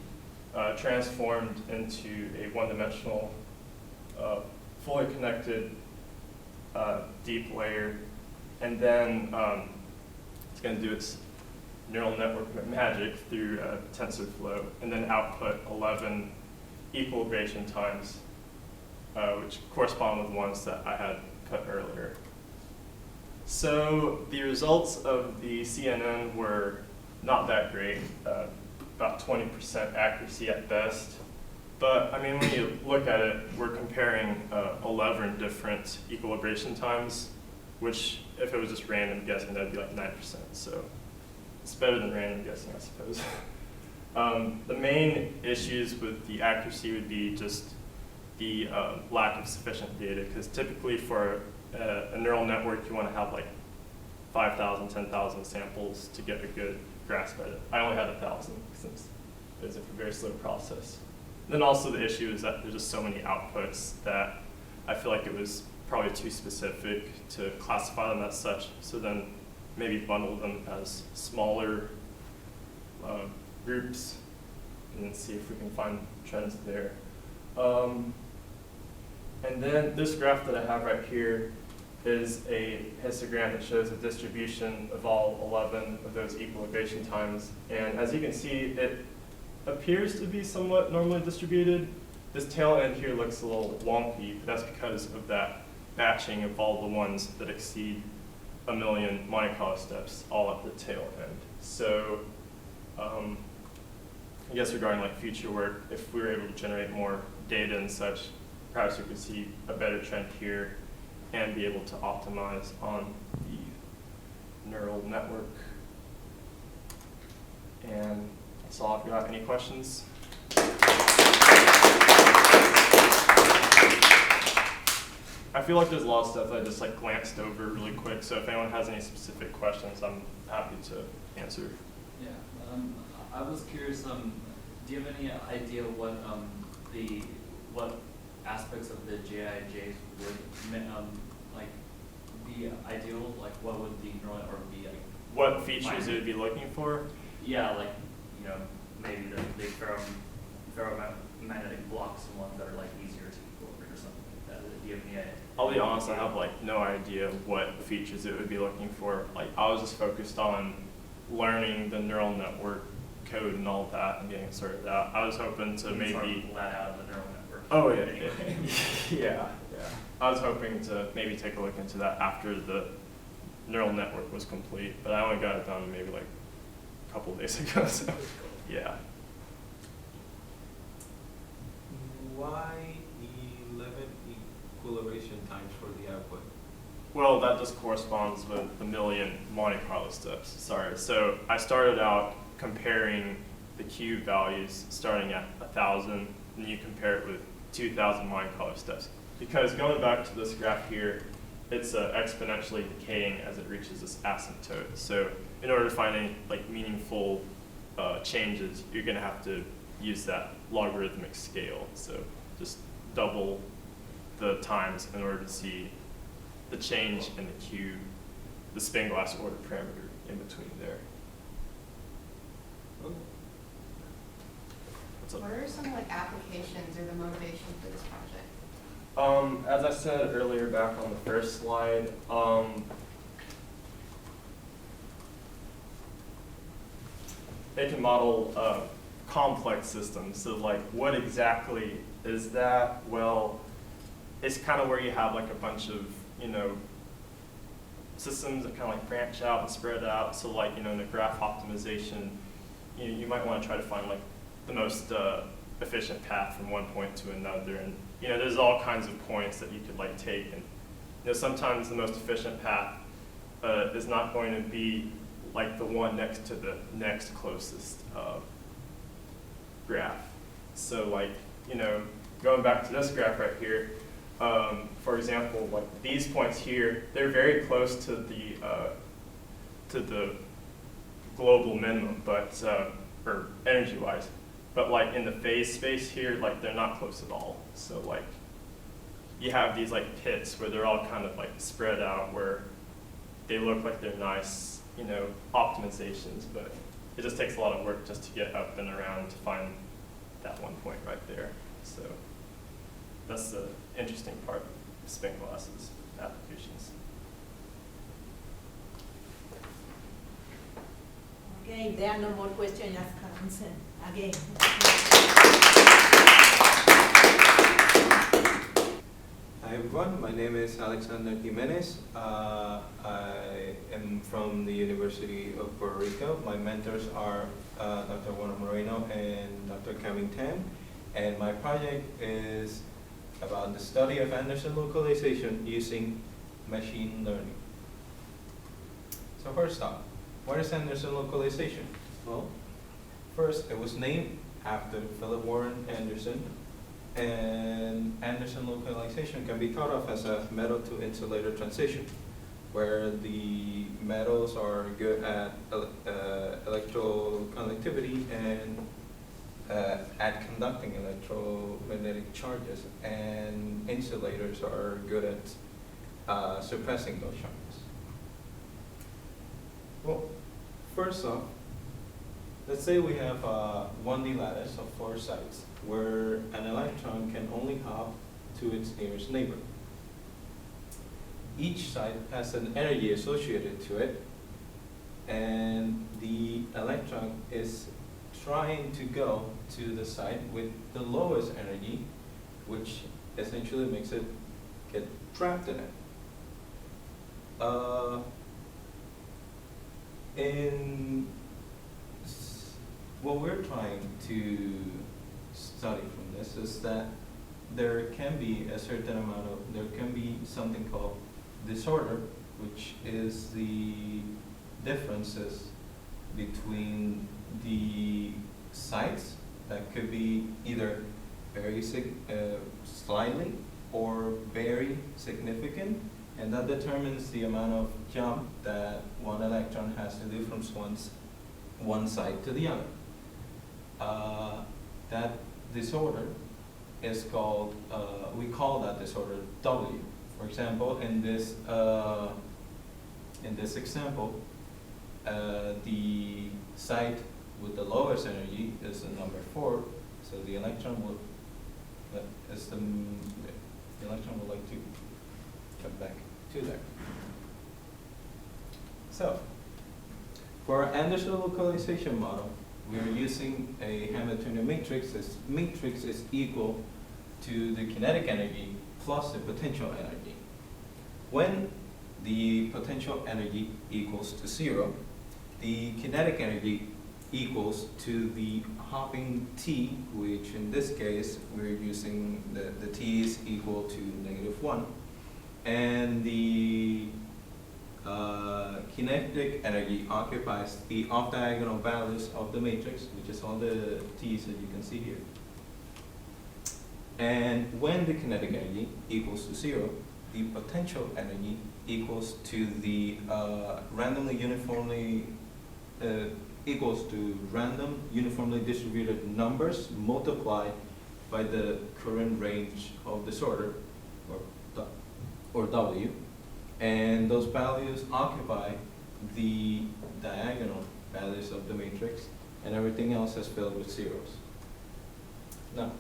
transformed into a one-dimensional, fully connected deep layer. And then it's going to do its neural network magic through TensorFlow, and then output 11 equilibration times, which correspond with the ones that I had cut earlier. So the results of the CNN were not that great, about 20% accuracy at best. But I mean, when you look at it, we're comparing 11 different equilibration times, which if it was just random guessing, that'd be like 9%. So it's better than random guessing, I suppose. The main issues with the accuracy would be just the lack of sufficient data, because typically for a neural network, you want to have like 5,000, 10,000 samples to get a good grasp at it. I only had 1,000 since it was a very slow process. Then also the issue is that there's just so many outputs that I feel like it was probably too specific to classify them as such. So then maybe bundle them as smaller groups and then see if we can find trends there. And then this graph that I have right here is a histogram that shows the distribution of all 11 of those equilibration times. And as you can see, it appears to be somewhat normally distributed. This tail end here looks a little wonky, but that's because of that batching of all the ones that exceed 1 million Monte Carlo steps all at the tail end. So I guess regarding like future work, if we were able to generate more data and such, perhaps we could see a better trend here and be able to optimize on the neural network. And that's all I've got. Any questions? I feel like there's a lot of stuff that I just like glanced over really quick, so if anyone has any specific questions, I'm happy to answer. Yeah, I was curious, do you have any idea what what aspects of the JIJs would like be ideal? Like what would the neural network be like? What features it would be looking for? Yeah, like maybe the ferromagnetic blocks and ones that are like easier to equilibrate or something like that. Do you have any idea? I'll be honest, I have like no idea what features it would be looking for. Like I was just focused on learning the neural network code and all that and getting it sorted out. I was hoping to maybe sort of let out of the neural network. Oh yeah, yeah. I was hoping to maybe take a look into that after the neural network was complete, but I only got it done maybe like a couple of days ago. So yeah. Why 11 equilibration times for the output? Well, that just corresponds with 1 million Monte Carlo steps. Sorry. So I started out comparing the Q values starting at 1,000, and you compare it with 2,000 Monte Carlo steps. Because going back to this graph here, it's exponentially decaying as it reaches this asymptote. So in order to find any like meaningful changes, you're going to have to use that logarithmic scale. So just double the times in order to see the change in the Q, the spin glass order parameter in between there. So, What are some like applications or the motivation for this project? as I said earlier back on the first slide, they can model complex systems. So like what exactly is that? Well, it's kind of where you have like a bunch of, systems that kind of like branch out and spread out. So like, in the graph optimization, you might want to try to find like the most efficient path from one point to another. And, there's all kinds of points that you could like take. And, sometimes the most efficient path is not going to be like the one next to the next closest graph. So like, going back to this graph right here, for example, like these points here, they're very close to the global minimum, but or energy-wise. But like in the phase space here, like they're not close at all. So like you have these like pits where they're all kind of like spread out, where they look like they're nice, optimizations, but it just takes a lot of work just to get up and around to find that one point right there. So that's the interesting part of spin glasses applications. Okay, if there are no more questions, just consent again. Hi everyone, my name is Alexander Jimenez. I am from the University of Puerto Rico. My mentors are Dr. Juan Moreno and Dr. Kevin Tam. And my project is about the study of Anderson localization using machine learning. So first off, what is Anderson localization? Well, first it was named after Philip Warren Anderson, and Anderson localization can be thought of as a metal to insulator transition, where the metals are good at electroconductivity and at conducting electromagnetic charges, and insulators are good at suppressing those charges. Well, first off, let's say we have a 1D lattice of 4 sites where an electron can only hop to its nearest neighbor. Each site has an energy associated to it, and the electron is trying to go to the site with the lowest energy, which essentially makes it get trapped in it. What we're trying to study from this is that there can be something called disorder, which is the differences between the sites that could be either very slightly or very significant, and that determines the amount of jump that one electron has to do from one site to the other. That disorder is called, we call that disorder W. For example, in this example, the site with the lowest energy is the number 4, so the electron will, the electron would like to come back to there. So, for our Anderson localization model, we are using a Hamiltonian matrix. This matrix is equal to the kinetic energy plus the potential energy. When the potential energy equals to 0, the kinetic energy equals to the hopping t, which in this case we're using the t is equal to -1, and the kinetic energy occupies the off-diagonal values of the matrix, which is all the t's that you can see here. And when the kinetic energy equals to 0, the potential energy equals to the random uniformly distributed numbers multiplied by the current range of disorder, or W, and those values occupy the diagonal values of the matrix, and everything else is filled with zeros. Now,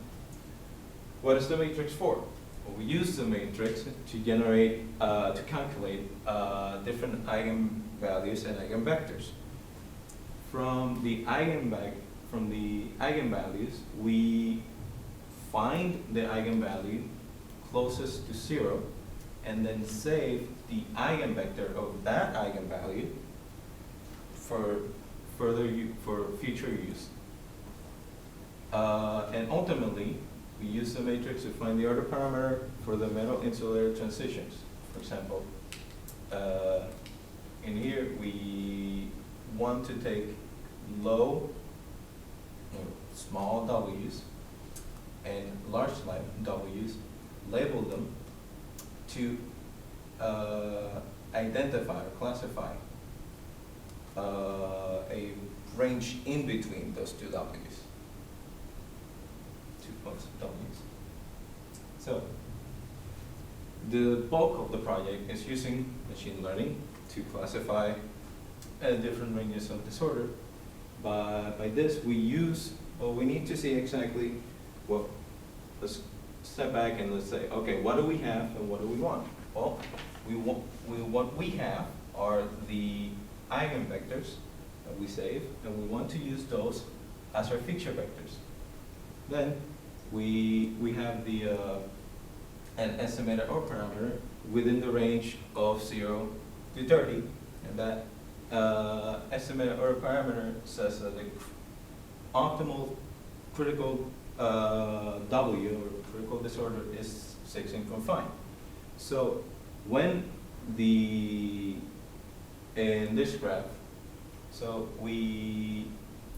what is the matrix for? Well, we use the matrix to generate, to calculate different eigenvalues and eigenvectors. From the eigenvalues, we find the eigenvalue closest to 0, and then save the eigenvector of that eigenvalue for future use. And ultimately, we use the matrix to find the order parameter for the metal insulator transitions. For example, in here we want to take low, small w's and large w's, label them to identify or classify a range in between those two w's. W's. So, the bulk of the project is using machine learning to classify different ranges of disorder. By this, we need to see exactly, well, let's step back and let's say, okay, what do we have and what do we want? Well, what we have are the eigenvectors that we save, and we want to use those as our feature vectors. Then we have an estimated error parameter within the range of 0 to 30, and that estimated error parameter says that the optimal critical W or critical disorder is 16.5. So when in this graph, so we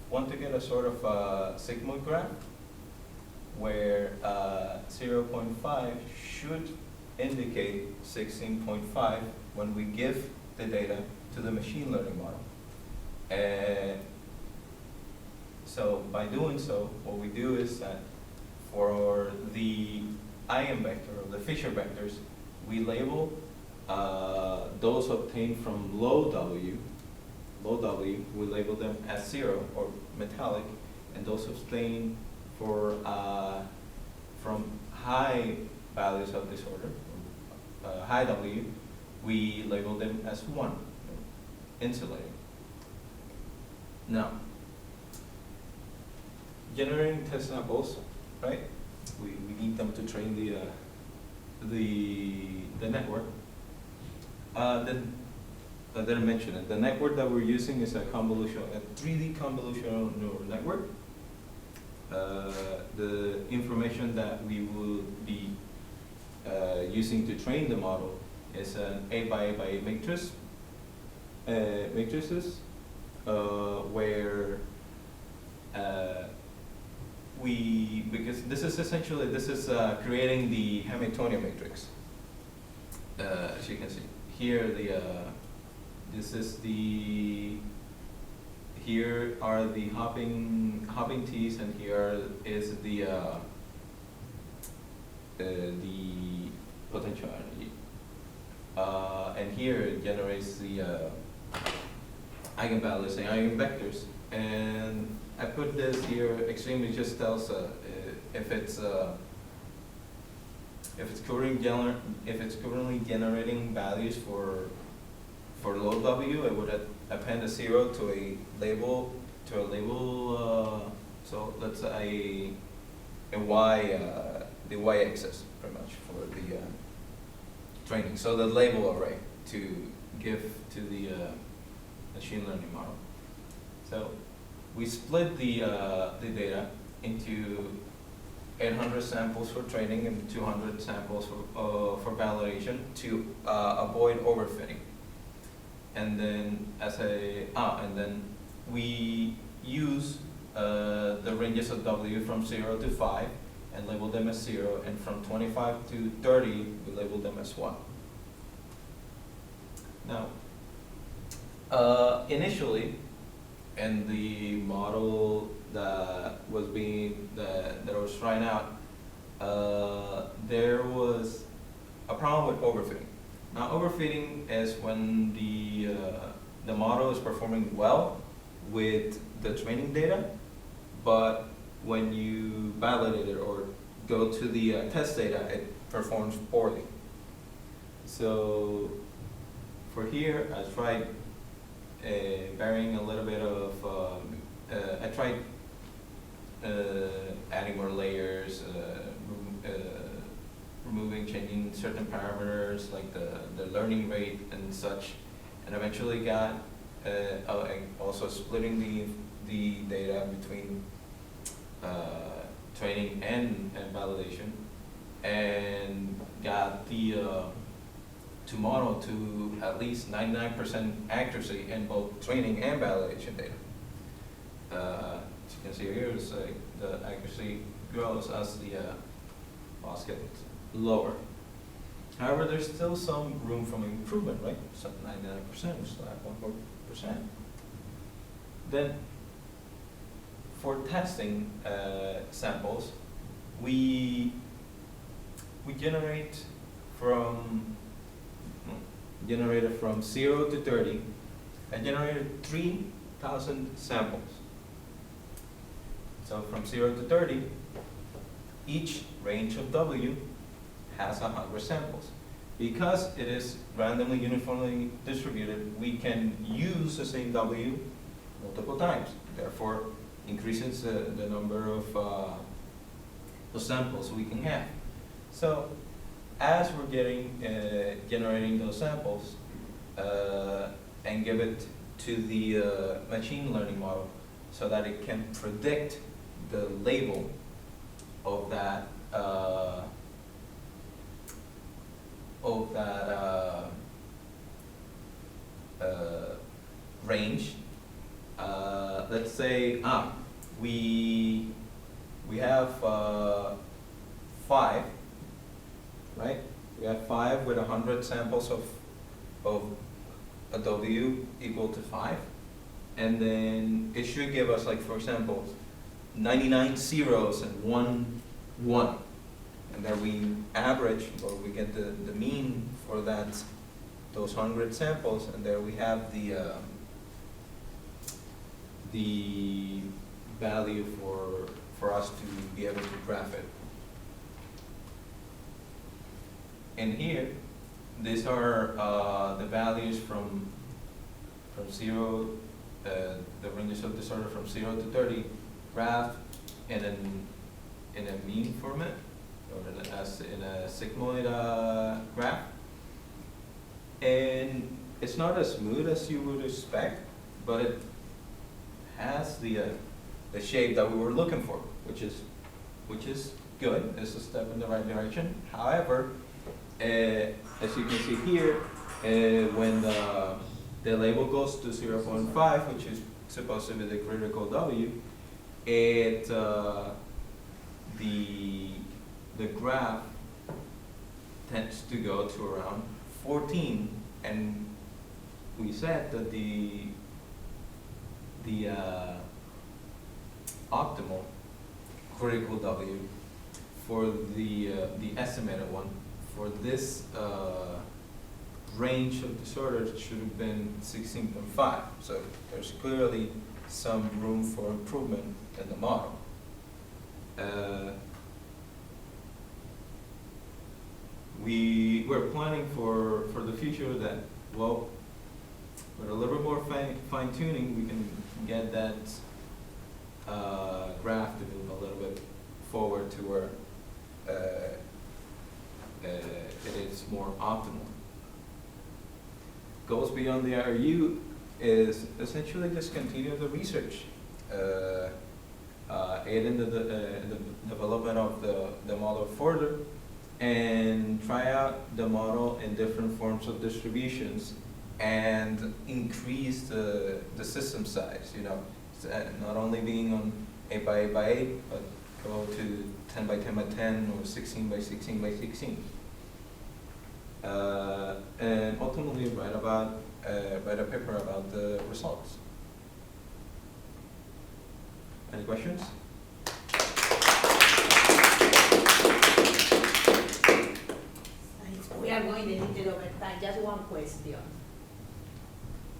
want to get a sort of sigmoid graph where 0.5 should indicate 16.5 when we give the data to the machine learning model. And so by doing so, what we do is that for the eigenvector or the Fisher vectors, we label those obtained from low W, we label them as 0 or metallic, and those obtained from high values of disorder, high W, we label them as 1, insulating. Now, generating test samples, right? We need them to train the network. Then I didn't mention it. The network that we're using is a 3D convolutional neural network. The information that we will be using to train the model is an 8x8x8 matrices, where because this is creating the Hamiltonian matrix. As you can see here, here are the hopping T's, and here is the potential energy. And here it generates the eigenvalues and eigenvectors. And I put this here. Extremely just tells if it's currently generating values for low W, it would append a 0 to a label. So let's say a y, the y-axis pretty much for the training. So the label array to give to the machine learning model. So we split the data into 800 samples for training and 200 samples for validation to avoid overfitting. And then and then we use the ranges of W from 0 to 5 and label them as 0, and from 25 to 30 we label them as 1. Now, initially, in the model that was trying out, there was a problem with overfitting. Now, overfitting is when the model is performing well with the training data, but when you validate it or go to the test data, it performs poorly. So for here, I tried varying a little bit of, I tried adding more layers, removing, changing certain parameters like the learning rate and such, and eventually got and also splitting the data between training and validation, and got the to model to at least 99% accuracy in both training and validation data. As you can see here, it's like the accuracy grows as the loss gets lower. However, there's still some room for improvement, right? So 99%, we still have 1%. Then, for testing samples, we generated from 0 to 30. I generated 3,000 samples. So from 0 to 30, each range of W has 100 samples. Because it is randomly uniformly distributed, we can use the same W multiple times. Therefore, increases the number of samples we can have. So, as we're generating those samples and give it to the machine learning model so that it can predict the label of that range. Let's say we have 5, right? We have 5 with 100 samples of a W equal to 5, and then it should give us, like, for example, 99 zeros and 1 1, and then we average, or we get the mean for those 100 samples, and there we have the value for us to be able to graph it. And here, these are the values from 0, the ranges of disorder from 0 to 30, graphed in a mean format, or in a sigmoid graph. And it's not as smooth as you would expect, but it has the shape that we were looking for, which is good. It's a step in the right direction. However, as you can see here, when the label goes to 0.5, which is supposed to be the critical W, the graph tends to go to around 14, and we said that the optimal critical W for the estimated one for this range of disorders should have been 16.5. So there's clearly some room for improvement in the model. We're planning for the future that, well, with a little bit more fine tuning, we can get that graph to move a little bit forward to where it is more optimal. Goes beyond the REU is essentially just continue the research, aid in the development of the model further, and try out the model in different forms of distributions and increase the system size, you know, not only being on 8 by 8 by 8, but go to 10 by 10 by 10 or 16 by 16 by 16. And ultimately write a paper about the results. Any questions? We are going a little over time. Just one question.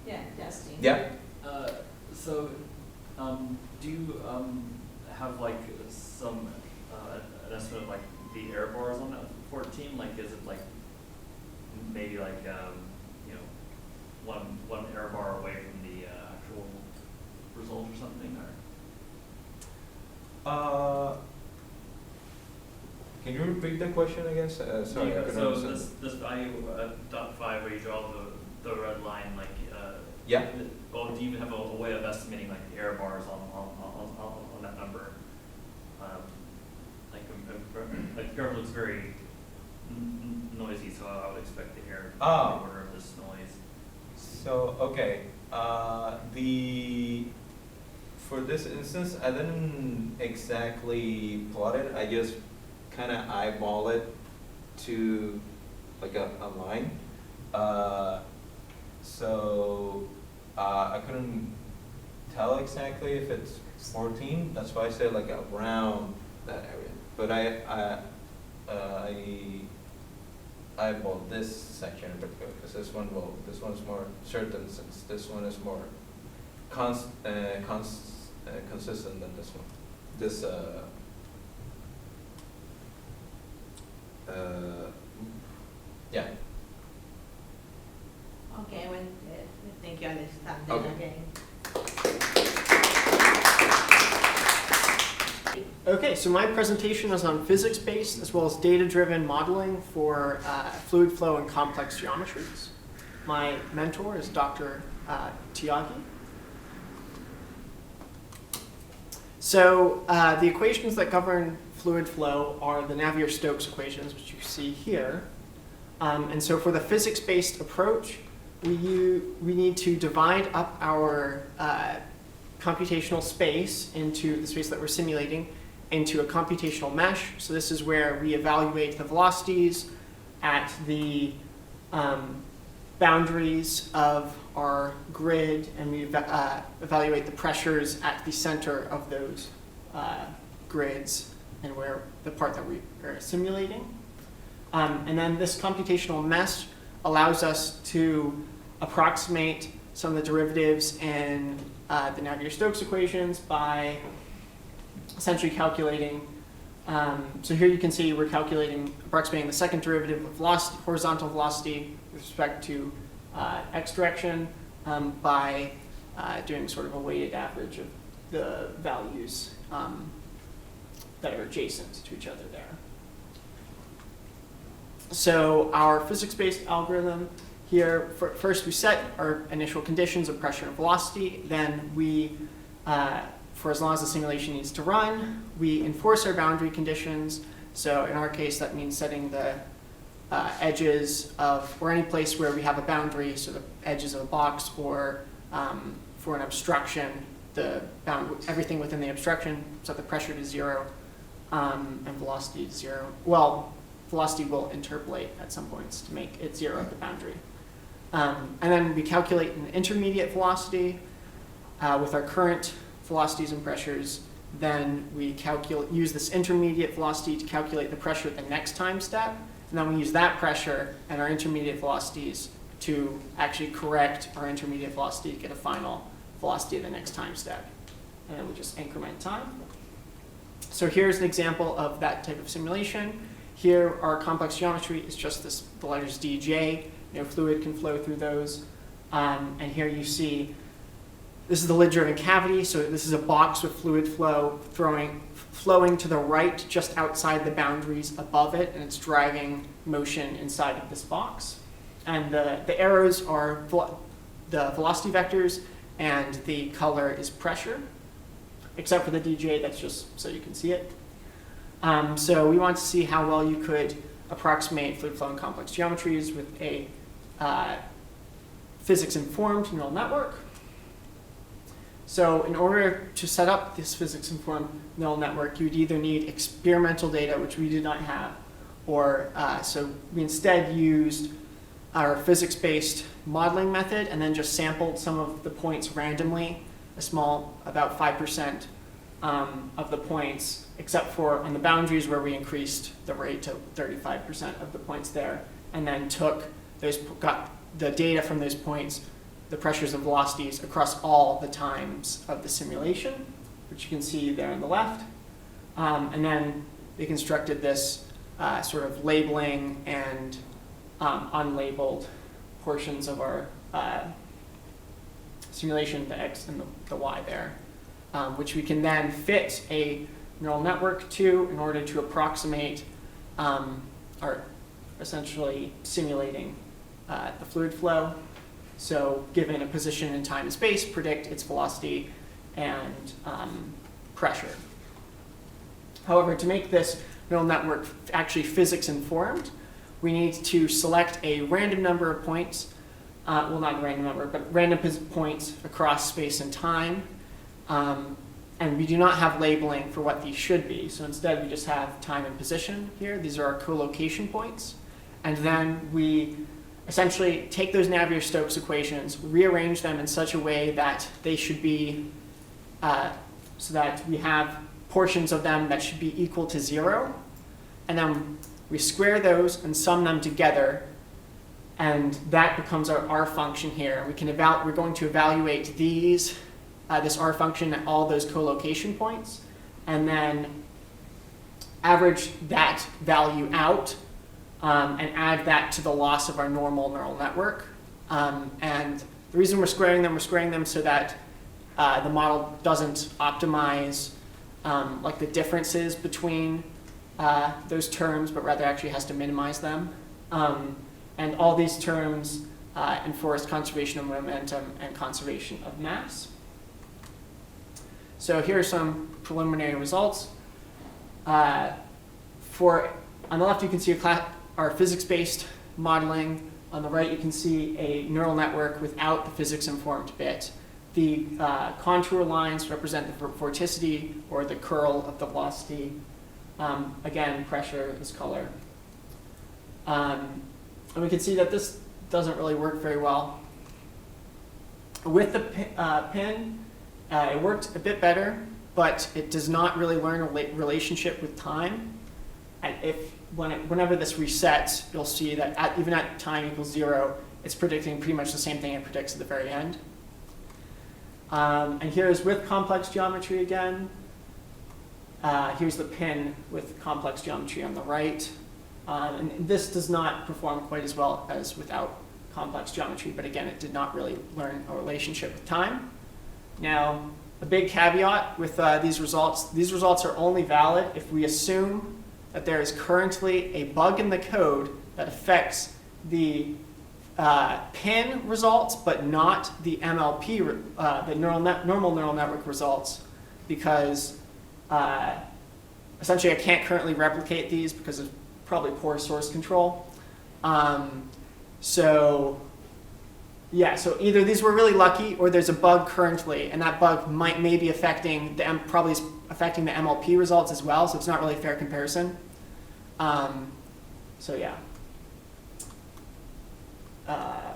Yeah, Justin. Yeah. So, do you have like some an estimate of like the error bars on that 14? Like, is it like maybe like you know, one error bar away from the actual result or something? Or Can you repeat the question again? Sorry, I couldn't so understand. this value dot 5 where you draw the red line, like Yeah. well, do you have a way of estimating like the error bars on that number? Like the curve looks very noisy, so I would expect to hear the order of this noise. So, okay, for this instance, I didn't exactly plot it, I just kind of eyeball it to like a line. So I couldn't tell exactly if it's 14, that's why I said like around that area. But I eyeballed this section in particular, because this one's more certain, since this one is more consistent than this one. This yeah. Okay, well, I think you understand that Okay. again. Okay, so my presentation is on physics-based as well as data-driven modeling for fluid flow and complex geometries. My mentor is Dr. Tiagi. So the equations that govern fluid flow are the Navier-Stokes equations, which you see here. And so for the physics-based approach, we need to divide up our computational space into the space that we're simulating into a computational mesh. So this is where we evaluate the velocities at the boundaries of our grid, and we evaluate the pressures at the center of those grids and where the part that we are simulating. And then this computational mesh allows us to approximate some of the derivatives in the Navier-Stokes equations by essentially calculating. So here you can see we're approximating the second derivative of velocity, horizontal velocity with respect to x direction by doing sort of a weighted average of the values that are adjacent to each other there. So our physics-based algorithm here, first we set our initial conditions of pressure and velocity, then we, for as long as the simulation needs to run, we enforce our boundary conditions. So in our case, that means setting the edges of, or any place where we have a boundary, so the edges of a box, or for an obstruction, everything within the obstruction, set the pressure to 0 and velocity to 0. Well, velocity will interpolate at some points to make it 0 at the boundary. And then we calculate an intermediate velocity with our current velocities and pressures. Then we use this intermediate velocity to calculate the pressure at the next time step. And then we use that pressure and our intermediate velocities to actually correct our intermediate velocity to get a final velocity at the next time step. And then we just increment time. So here's an example of that type of simulation. Here, our complex geometry is just the letters D, J. No fluid can flow through those. And here you see, this is the lid-driven cavity. So this is a box with fluid flow flowing to the right, just outside the boundaries above it, and it's driving motion inside of this box. And the arrows are the velocity vectors, and the color is pressure, except for the DJ, that's just so you can see it. So we want to see how well you could approximate fluid flow and complex geometries with a physics-informed neural network. So in order to set up this physics-informed neural network, you would either need experimental data, which we did not have, or so we instead used our physics-based modeling method and then just sampled some of the points randomly, about 5% of the points, except for on the boundaries where we increased the rate to 35% of the points there, and then got the data from those points, the pressures and velocities across all the times of the simulation. which you can see there on the left. And then they constructed this sort of labeling and unlabeled portions of our simulation, the X and the Y there, which we can then fit a neural network to in order to approximate or essentially simulating the fluid flow. So given a position in time and space, predict its velocity and pressure. However, to make this neural network actually physics informed, we need to select a random number of points, well, not a random number, but random points across space and time. And we do not have labeling for what these should be. So instead, we just have time and position here. These are our co-location points. And then we essentially take those Navier-Stokes equations, rearrange them in such a way that they should be, so that we have portions of them that should be equal to 0. And then we square those and sum them together. And that becomes our R function here. We can we're going to evaluate these, this R function at all those co-location points, and then average that value out and add that to the loss of our normal neural network. And the reason we're squaring them so that the model doesn't optimize like the differences between those terms, but rather actually has to minimize them. And all these terms enforce conservation of momentum and conservation of mass. So here are some preliminary results. On the left, you can see our physics-based modeling. On the right, you can see a neural network without the physics-informed bit. The contour lines represent the vorticity or the curl of the velocity. Again, pressure is color. And we can see that this doesn't really work very well. With the pin, it worked a bit better, but it does not really learn a relationship with time. And whenever this resets, you'll see that even at time equals 0, it's predicting pretty much the same thing it predicts at the very end. And here's with complex geometry again. Here's the pin with complex geometry on the right. And this does not perform quite as well as without complex geometry, but again, it did not really learn a relationship with time. Now, a big caveat with these results are only valid if we assume that there is currently a bug in the code that affects the pin results, but not the MLP, the normal neural network results, because essentially I can't currently replicate these because of probably poor source control. So either these were really lucky or there's a bug currently, and that bug may be affecting probably is affecting the MLP results as well, so it's not really a fair comparison. So yeah.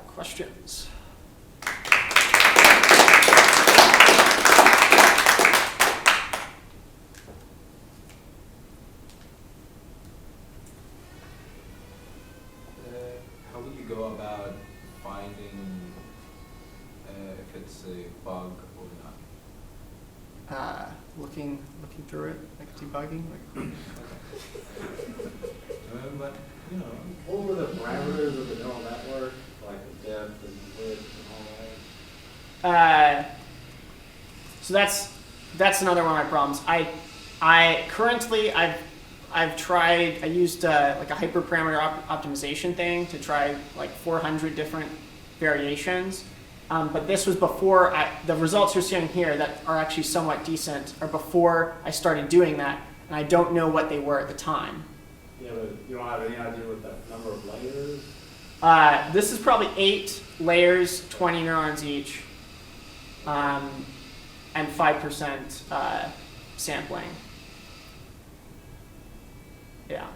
Questions? How would you go about finding if it's a bug or not? Looking through it, like debugging. But you know, What were the parameters of the neural network, like the depth and width and all that? So that's another one of my problems. I currently I've tried. I used like a hyperparameter optimization thing to try like 400 different variations. But this was before the results you're seeing here that are actually somewhat decent are before I started doing that, and I don't know what they were at the time. Yeah, but you don't have any idea what the number of layers? This is probably 8 layers, 20 neurons each, and 5% sampling. Yeah.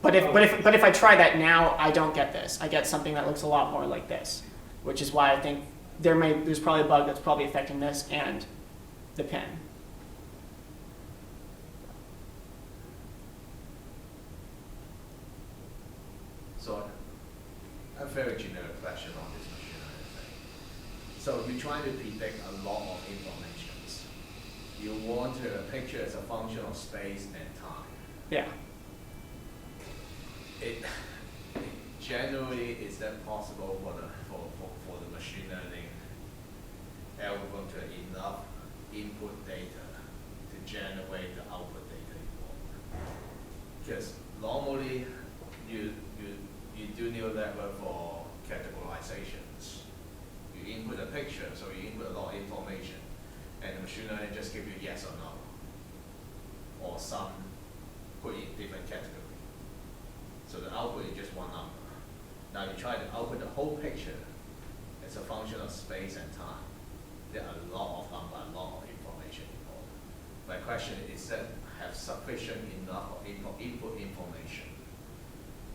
But if I try that now, I don't get this. I get something that looks a lot more like this, which is why I think there's probably a bug that's probably affecting this and the pin. So a very generic question on this machine learning thing. So you're trying to detect a lot of informations. you want a picture as a function of space and time. Yeah. Generally, is that possible for the machine learning algorithm to have enough input data to generate the output data you want? Because normally, you do neural network for categorizations. You input a picture, so you input a lot of information, and the machine learning just give you yes or no, or some put in different category. So the output is just one number. Now you try to output the whole picture as a function of space and time. There are a lot of numbers, a lot of information involved. My question is that have sufficient enough of input information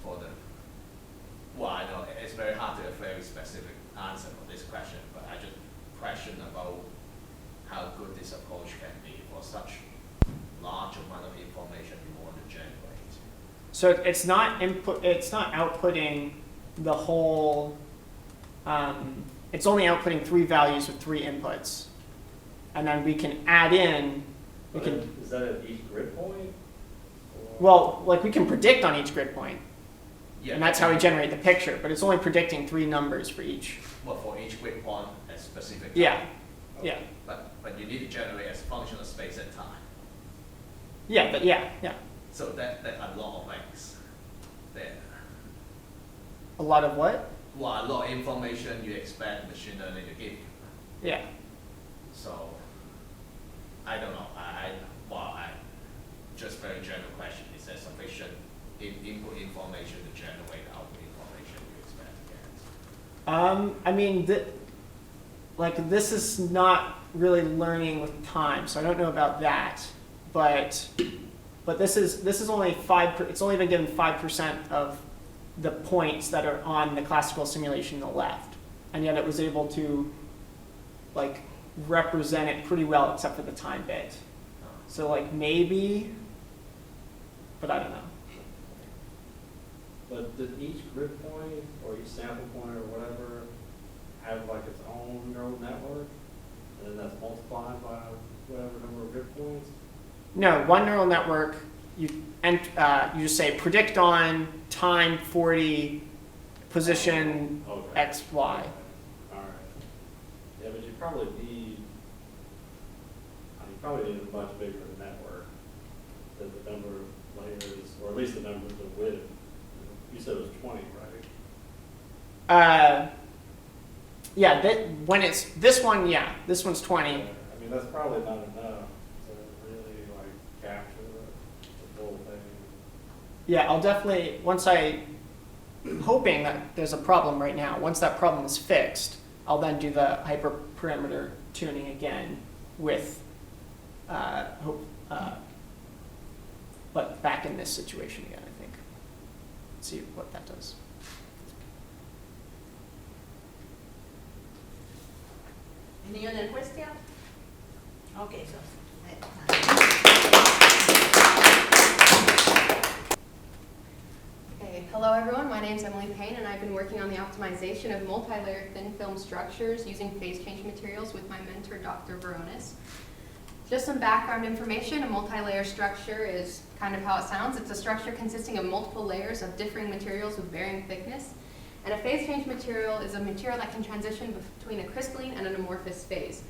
for the, well, I know it's very hard to have a very specific answer for this question, but I just question about how good this approach can be for such large amount of information you want to generate. So it's not outputting the whole, it's only outputting 3 values with 3 inputs. And then we can add in, Is that at each grid point? Well, like we can predict on each grid point. Yeah. And that's how we generate the picture, but it's only predicting 3 numbers for each. Well, for each grid point at specific time. Yeah, yeah. But you need to generate as a function of space and time. Yeah, but yeah. So that a lot of things there. A lot of what? Well, a lot of information you expect machine learning to give you. Yeah. So I don't know. Just very general question. Is there sufficient input information to generate output information you expect to get? I mean, this is not really learning with time, so I don't know about that. But this is only 5%. It's only been given 5% of the points that are on the classical simulation on the left, and yet it was able to like represent it pretty well, except for the time bit. So like maybe, but I don't know. But did each grid point or each sample point or whatever have like its own neural network, and then that's multiplied by whatever number of grid points? No, one neural network. You just say predict on time 40, position Okay. X, Y. All right. Yeah, but you probably need a much bigger network than the number of layers, or at least the number of the width. You said it was 20, right? Yeah, this one, yeah, this one's 20. I mean, that's probably not enough to really like capture the full thing. Yeah, I'll definitely, I'm hoping that there's a problem right now. Once that problem is fixed, I'll then do the hyperparameter tuning again with, but back in this situation again, I think. See what that does. Any other question? Okay, so. Okay, hello everyone, my name is Emily Payne and I've been working on the optimization of multi-layer thin film structures using phase change materials with my mentor, Dr. Veronis. Just some background information, a multi-layer structure is kind of how it sounds. It's a structure consisting of multiple layers of differing materials with varying thickness. And a phase change material is a material that can transition between a crystalline and an amorphous phase.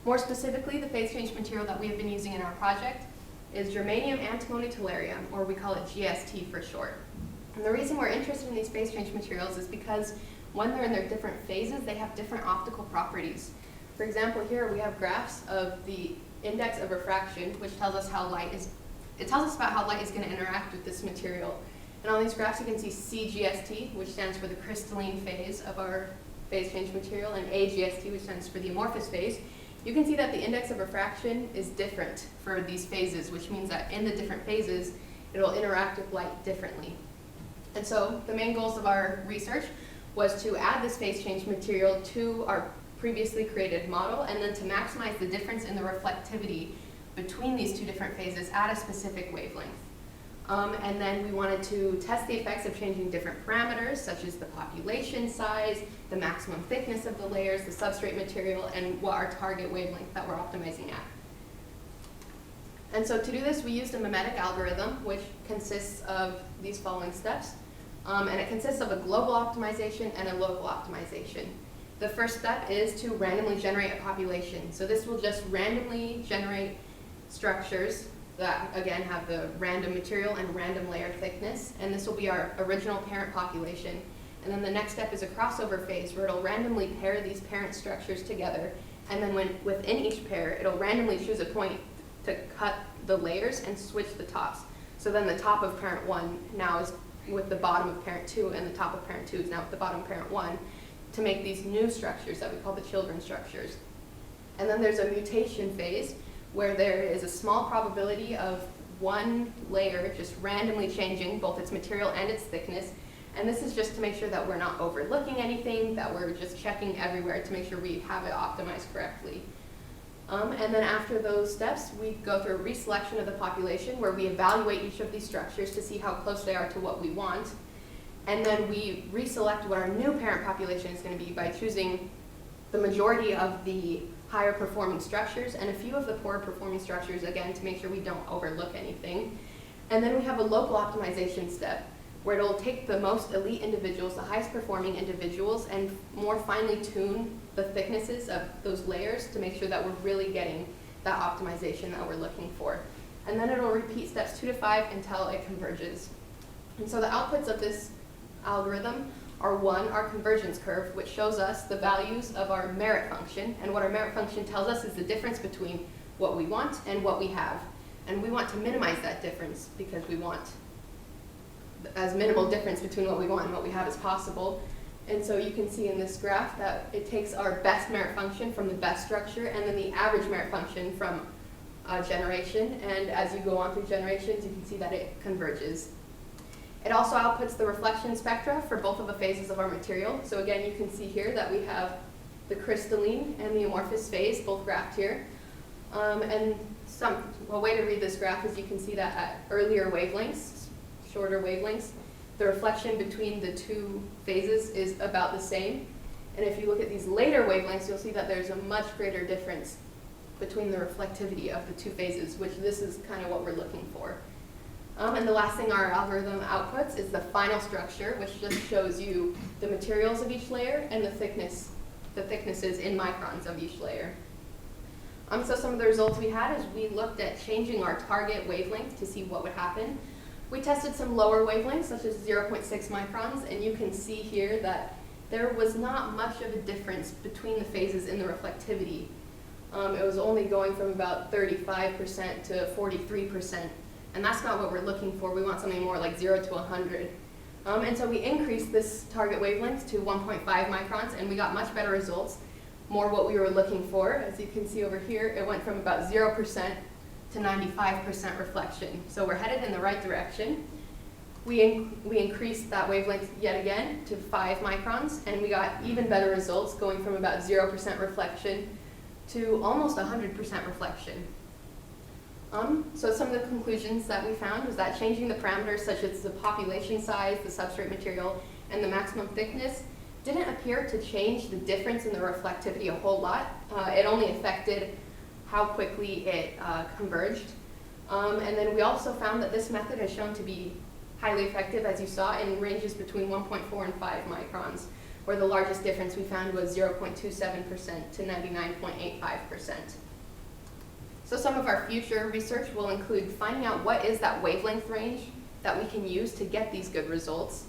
More specifically, the phase change material that we have been using in our project is germanium antimony tellurium, or we call it GST for short. And the reason we're interested in these phase change materials is because when they're in their different phases, they have different optical properties. For example, here we have graphs of the index of refraction, which tells us how light is, it tells us about how light is going to interact with this material. And on these graphs you can see CGST, which stands for the crystalline phase of our phase change material, and AGST, which stands for the amorphous phase. You can see that the index of refraction is different for these phases, which means that in the different phases, it'll interact with light differently. And so the main goals of our research was to add this phase change material to our previously created model, and then to maximize the difference in the reflectivity between these two different phases at a specific wavelength. And then we wanted to test the effects of changing different parameters, such as the population size, the maximum thickness of the layers, the substrate material, and what our target wavelength that we're optimizing at. And so to do this, we used a mimetic algorithm, which consists of these following steps. And it consists of a global optimization and a local optimization. The first step is to randomly generate a population. So this will just randomly generate structures that, again, have the random material and random layer thickness. And this will be our original parent population. And then the next step is a crossover phase where it'll randomly pair these parent structures together. And then within each pair, it'll randomly choose a point to cut the layers and switch the tops. So then the top of parent 1 now is with the bottom of parent 2, and the top of parent 2 is now with the bottom of parent 1, to make these new structures that we call the children structures. And then there's a mutation phase where there is a small probability of one layer just randomly changing both its material and its thickness. And this is just to make sure that we're not overlooking anything, that we're just checking everywhere to make sure we have it optimized correctly. And then after those steps, we go through a reselection of the population where we evaluate each of these structures to see how close they are to what we want. And then we reselect what our new parent population is going to be by choosing the majority of the higher performing structures and a few of the poorer performing structures, again, to make sure we don't overlook anything. And then we have a local optimization step where it'll take the most elite individuals, the highest performing individuals, and more finely tune the thicknesses of those layers to make sure that we're really getting that optimization that we're looking for. And then it'll repeat steps 2 to 5 until it converges. And so the outputs of this algorithm are 1, our convergence curve, which shows us the values of our merit function. And what our merit function tells us is the difference between what we want and what we have. And we want to minimize that difference because we want as minimal difference between what we want and what we have as possible. And so you can see in this graph that it takes our best merit function from the best structure and then the average merit function from generation. And as you go on through generations, you can see that it converges. It also outputs the reflection spectra for both of the phases of our material. So again, you can see here that we have the crystalline and the amorphous phase both graphed here. And a way to read this graph is you can see that at earlier wavelengths, shorter wavelengths, the reflection between the two phases is about the same. And if you look at these later wavelengths, you'll see that there's a much greater difference between the reflectivity of the two phases, which this is kind of what we're looking for. And the last thing our algorithm outputs is the final structure, which just shows you the materials of each layer and the thicknesses in microns of each layer. So some of the results we had is we looked at changing our target wavelength to see what would happen. We tested some lower wavelengths, such as 0.6 microns, and you can see here that there was not much of a difference between the phases in the reflectivity. It was only going from about 35% to 43%, and that's not what we're looking for. We want something more like 0 to 100. And so we increased this target wavelength to 1.5 microns, and we got much better results, more what we were looking for. As you can see over here, it went from about 0% to 95% reflection. So we're headed in the right direction. We increased that wavelength yet again to 5 microns, and we got even better results, going from about 0% reflection to almost 100% reflection. So some of the conclusions that we found was that changing the parameters such as the population size, the substrate material, and the maximum thickness didn't appear to change the difference in the reflectivity a whole lot. It only affected how quickly it converged. And then we also found that this method has shown to be highly effective, as you saw, in ranges between 1.4 and 5 microns, where the largest difference we found was 0.27% to 99.85%. So some of our future research will include finding out what is that wavelength range that we can use to get these good results.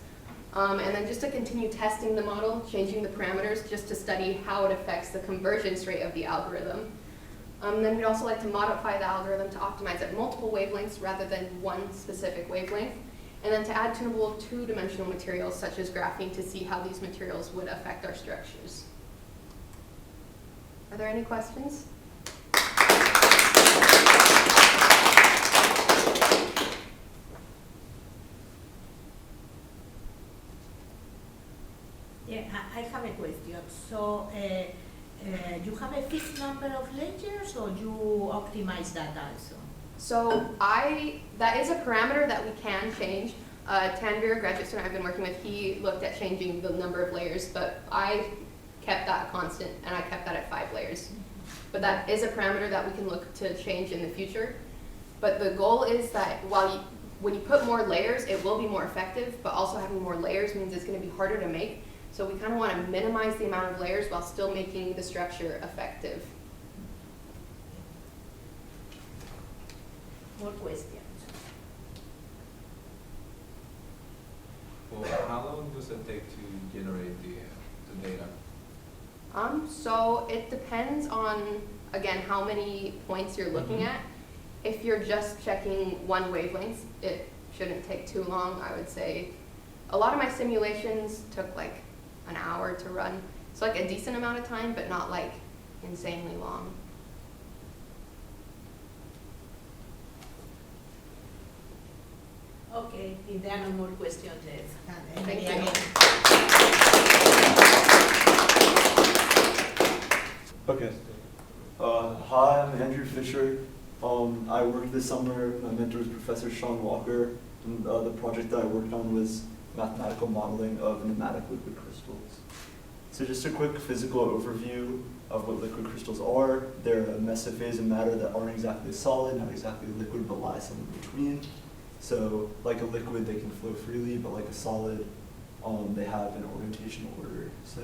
And then just to continue testing the model, changing the parameters, just to study how it affects the convergence rate of the algorithm. Then we'd also like to modify the algorithm to optimize at multiple wavelengths rather than one specific wavelength. And then to add tunable two-dimensional materials such as graphene to see how these materials would affect our structures. Are there any questions? Yeah, I have a question. So you have a fixed number of layers, or you optimize that also? So that is a parameter that we can change. Tanvir, a graduate student I've been working with, he looked at changing the number of layers, but I kept that constant, and I kept that at 5 layers. But that is a parameter that we can look to change in the future. But the goal is that when you put more layers, it will be more effective, but also having more layers means it's going to be harder to make. So we kind of want to minimize the amount of layers while still making the structure effective. More questions? Well, how long does it take to generate the data? So it depends on, again, how many points you're looking at. If you're just checking one wavelength, it shouldn't take too long. I would say a lot of my simulations took like an hour to run. So like a decent amount of time, but not like insanely long. Okay, if there are no more questions, Thank Emily, you. again. Okay. Hi, I'm Andrew Fisher. I worked this summer. My mentor was Professor Sean Walker, and the project that I worked on was mathematical modeling of pneumatic liquid crystals. So just a quick physical overview of what liquid crystals are. They're a mess of phase and matter that aren't exactly a solid, not exactly a liquid, but lie somewhere in between. So like a liquid, they can flow freely, but like a solid, they have an orientational order. So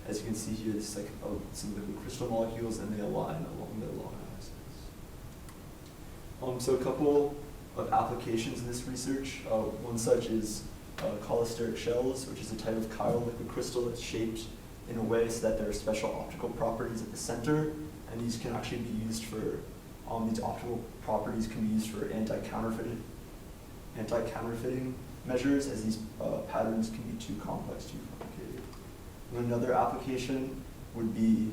as you can see here, this is like some liquid crystal molecules, and they align along their long axis. So a couple of applications in this research. One such is cholesteric shells, which is a type of chiral liquid crystal that's shaped in a way so that there are special optical properties at the center, and these can actually be used for, these optical properties can be used for anti-counterfeiting measures, as these patterns can be too complex, too complicated. And another application would be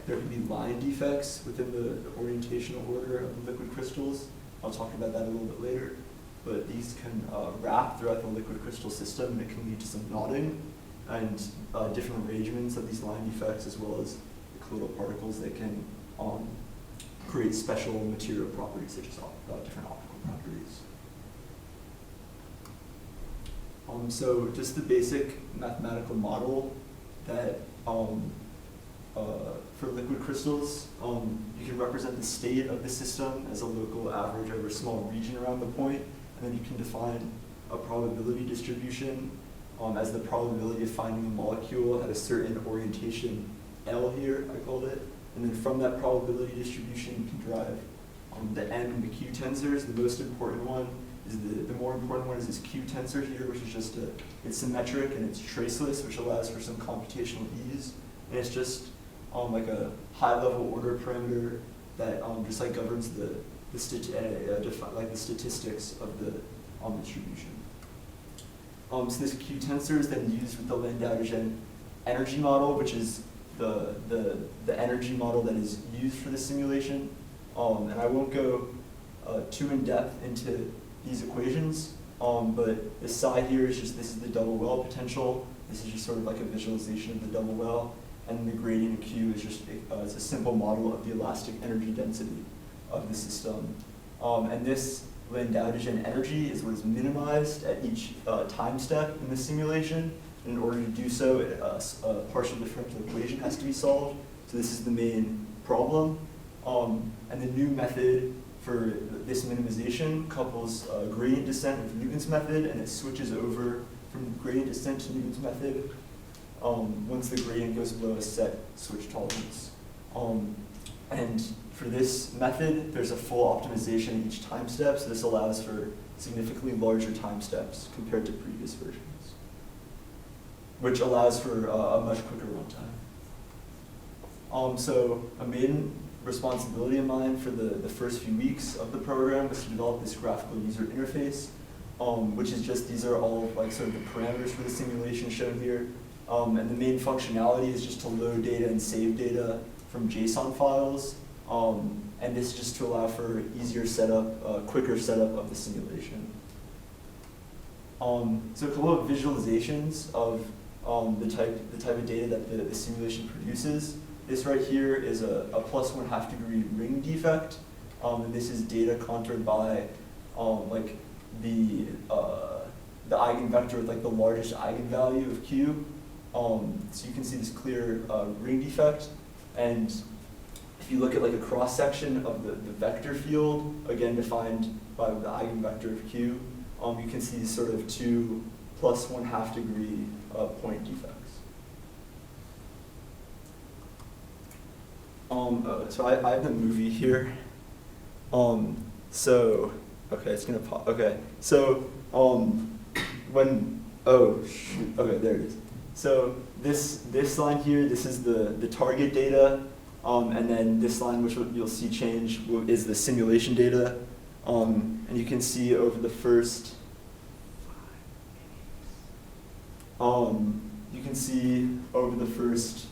there can be line defects within the orientational order of the liquid crystals. I'll talk about that a little bit later. But these can wrap throughout the liquid crystal system, and it can lead to some knotting and different arrangements of these line defects, as well as the colloidal particles that can create special material properties, such as different optical properties. So just the basic mathematical model that for liquid crystals, you can represent the state of the system as a local average over a small region around the point, and then you can define a probability distribution as the probability of finding a molecule at a certain orientation L here, I called it, and then from that probability distribution you can derive the M and the Q tensors. The most important one is the more important one is this Q tensor here, which is just it's symmetric and it's traceless, which allows for some computational ease, and it's just like a high-level order parameter that just like governs the statistics of the distribution. So this Q tensor is then used with the Landau-Dijon energy model, which is the energy model that is used for the simulation. And I won't go too in depth into these equations, but the psi here is just, this is the double well potential. This is just sort of like a visualization of the double well. And the gradient of Q is just it's a simple model of the elastic energy density of the system. And this Landau-Dijon energy is what is minimized at each time step in the simulation. And in order to do so, a partial differential equation has to be solved. So this is the main problem. And the new method for this minimization couples gradient descent with Newton's method, and it switches over from gradient descent to Newton's method once the gradient goes below a set switch tolerance. And for this method, there's a full optimization at each time step, so this allows for significantly larger time steps compared to previous versions, which allows for a much quicker runtime. So a main responsibility of mine for the first few weeks of the program was to develop this graphical user interface, which is just, these are all like sort of the parameters for the simulation shown here. And the main functionality is just to load data and save data from JSON files. And this is just to allow for easier setup, quicker setup of the simulation. So a couple of visualizations of the type of data that the simulation produces. This right here is a +1/2 degree ring defect, and this is data contoured by like the eigenvector with like the largest eigenvalue of Q. So you can see this clear ring defect, and if you look at like a cross section of the vector field, again defined by the eigenvector of Q, you can see sort of 2 plus 1/2 degree point defects. So I have the movie here. So okay, it's gonna pop. Okay, so when okay, there it is. So this line here, this is the target data, and then this line, which you'll see change, is the simulation data, and you can see over the first. You can see over the first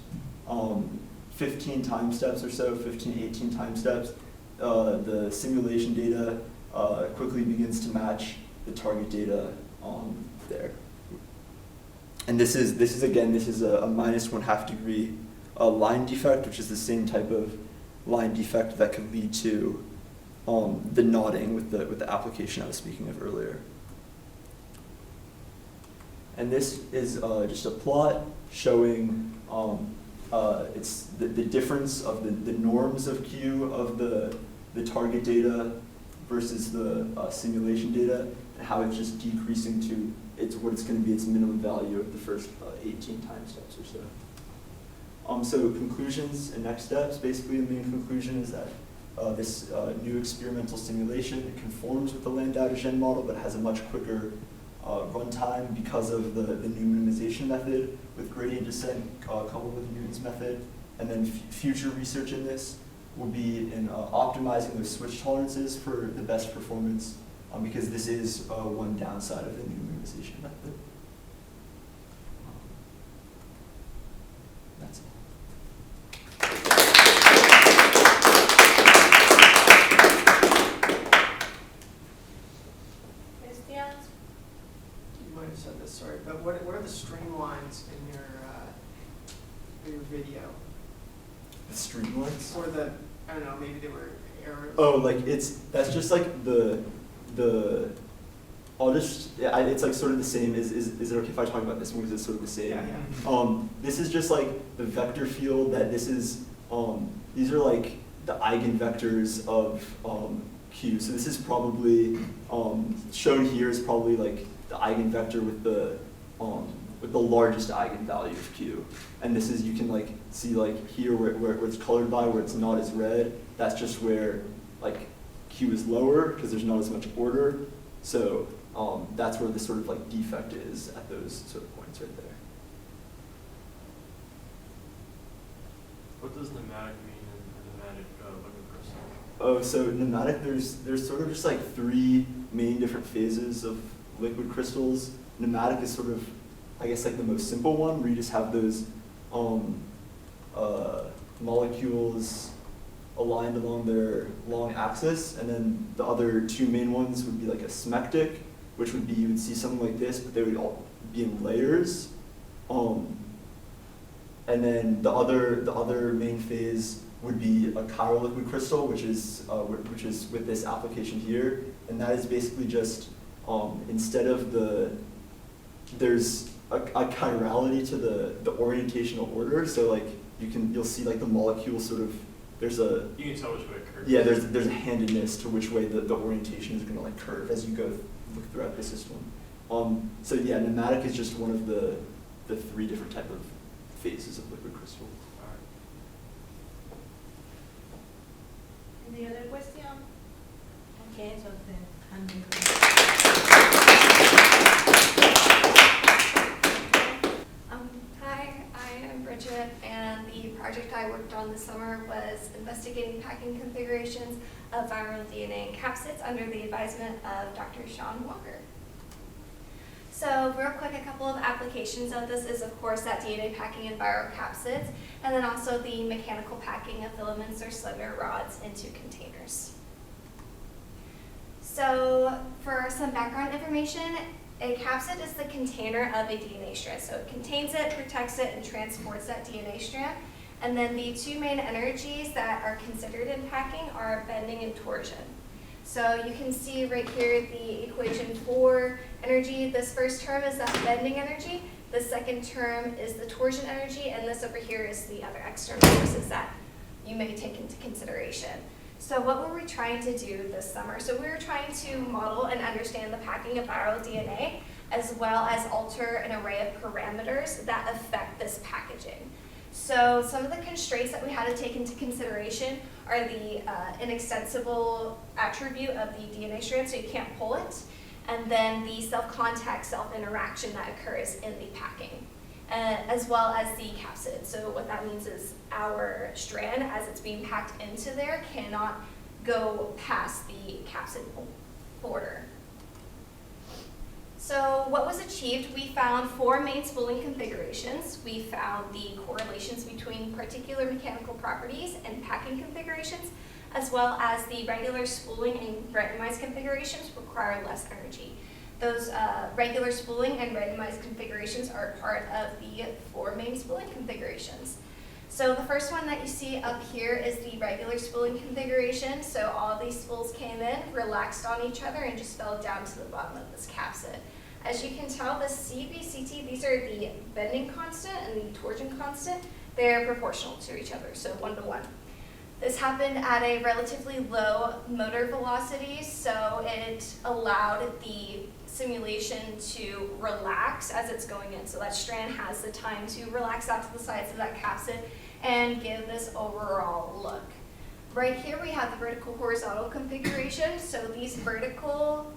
15 time steps or so, 15, 18 time steps, the simulation data quickly begins to match the target data there. And this is a minus 1/2 degree line defect, which is the same type of line defect that could lead to the nodding with the application I was speaking of earlier. And this is just a plot showing it's the difference of the norms of Q of the target data versus the simulation data, and how it's just decreasing to what it's going to be its minimum value of the first 18 time steps or so. So conclusions and next steps. Basically, the main conclusion is that this new experimental simulation conforms with the Landau-Dijen model, but has a much quicker runtime because of the new minimization method with gradient descent coupled with Newton's method. And then future research in this will be in optimizing those switch tolerances for the best performance, because this is one downside of the new minimization method. That's all. Questions? You might have said this, sorry, but what are the streamlines in your video? The streamlines? Or the, I don't know, maybe they were errors? Oh, like that's just like the I'll just, yeah, it's like sort of the same. Is it okay if I talk about this one because it's sort of the same? Yeah. This is just like the vector field that this is, these are like the eigenvectors of Q. So this is probably, shown here is probably like the eigenvector with the largest eigenvalue of Q. And this is, you can like see like here where it's colored by, where it's not as red, that's just where like Q is lower because there's not as much order. So that's where the sort of like defect is at those sort of points right there. What does pneumatic mean in pneumatic liquid crystal? Oh, so pneumatic, there's sort of just like 3 main different phases of liquid crystals. Pneumatic is sort of, I guess, like the most simple one, where you just have those molecules aligned along their long axis, and then the other 2 main ones would be like a smectic, which would be, you would see something like this, but they would all be in layers. And then the other main phase would be a chiral liquid crystal, which is with this application here, and that is basically just instead of there's a chirality to the orientational order, so like you'll see like the molecule sort of, you can tell which way it curves. Yeah, there's a handedness to which way the orientation is going to like curve as you go look throughout the system. So yeah, pneumatic is just one of the 3 different type of phases of liquid crystal. Any other question? Okay, so then, Hi, I am Bridget, and the project I worked on this summer was investigating packing configurations of viral DNA capsids under the advisement of Dr. Sean Walker. So real quick, a couple of applications of this is, of course, that DNA packing in viral capsids, and then also the mechanical packing of filaments or slender rods into containers. So for some background information, a capsid is the container of a DNA strand. So it contains it, protects it, and transports that DNA strand. And then the 2 main energies that are considered in packing are bending and torsion. So you can see right here the equation for energy. This first term is that bending energy. The second term is the torsion energy, and this over here is the other external forces that you may take into consideration. So what were we trying to do this summer? So we were trying to model and understand the packing of viral DNA, as well as alter an array of parameters that affect this packaging. So some of the constraints that we had to take into consideration are the inextensible attribute of the DNA strand, so you can't pull it, and then the self-contact, self-interaction that occurs in the packing, as well as the capsid. So what that means is our strand, as it's being packed into there, cannot go past the capsid border. So what was achieved, we found 4 main spooling configurations. We found the correlations between particular mechanical properties and packing configurations, as well as the regular spooling and randomized configurations require less energy. Those regular spooling and randomized configurations are part of the 4 main spooling configurations. So the first one that you see up here is the regular spooling configuration. So all these spools came in, relaxed on each other, and just fell down to the bottom of this capsid. As you can tell, the CBCT, these are the bending constant and the torsion constant. They're proportional to each other, so 1 to 1. This happened at a relatively low motor velocity, so it allowed the simulation to relax as it's going in. So that strand has the time to relax out to the sides of that capsid and give this overall look. Right here we have the vertical horizontal configuration. So these vertical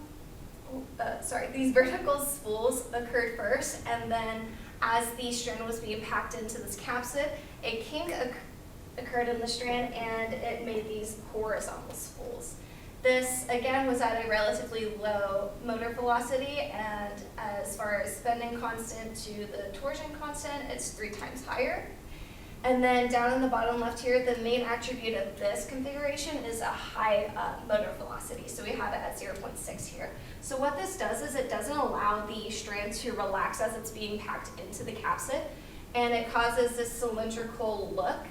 spools occurred first, and then as the strand was being packed into this capsid, a kink occurred in the strand and it made these horizontal spools. This again was at a relatively low motor velocity, and as far as bending constant to the torsion constant, it's 3 times higher. And then down in the bottom left here, the main attribute of this configuration is a high motor velocity. So we have it at 0.6 here. So what this does is it doesn't allow the strand to relax as it's being packed into the capsid, and it causes this cylindrical look.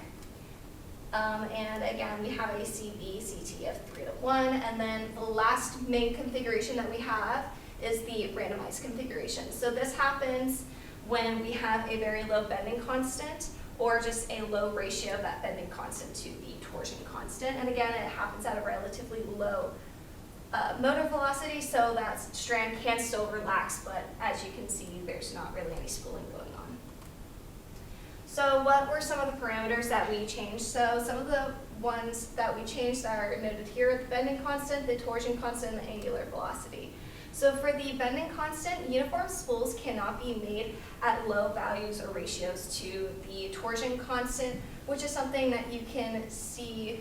And again, we have a CBCT of 3 to 1. And then the last main configuration that we have is the randomized configuration. So this happens when we have a very low bending constant, or just a low ratio of that bending constant to the torsion constant. And again, it happens at a relatively low motor velocity, so that strand can still relax, but as you can see, there's not really any spooling going on. So what were some of the parameters that we changed? So some of the ones that we changed are noted here: the bending constant, the torsion constant, and the angular velocity. So for the bending constant, uniform spools cannot be made at low values or ratios to the torsion constant, which is something that you can see,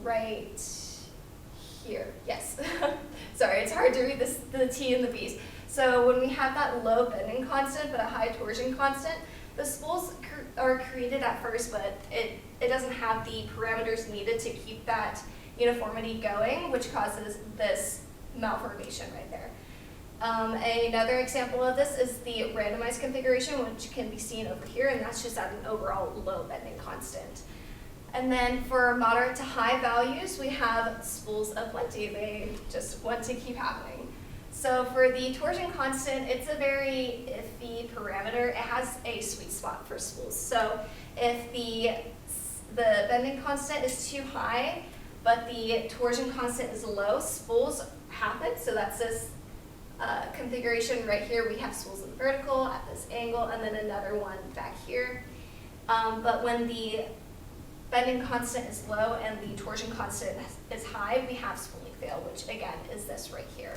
right here. Yes. Sorry, it's hard to read this, the T and the B's. So when we have that low bending constant but a high torsion constant, the spools are created at first, but it doesn't have the parameters needed to keep that uniformity going, which causes this malformation right there. Another example of this is the randomized configuration, which can be seen over here, and that's just at an overall low bending constant. And then for moderate to high values, we have spools of plenty. They just want to keep happening. So for the torsion constant, it's a very iffy parameter. It has a sweet spot for spools. So if the bending constant is too high, but the torsion constant is low, spools happen. So that's this configuration right here. We have spools in vertical at this angle, and then another one back here. But when the bending constant is low and the torsion constant is high, we have spooling fail, which again is this right here.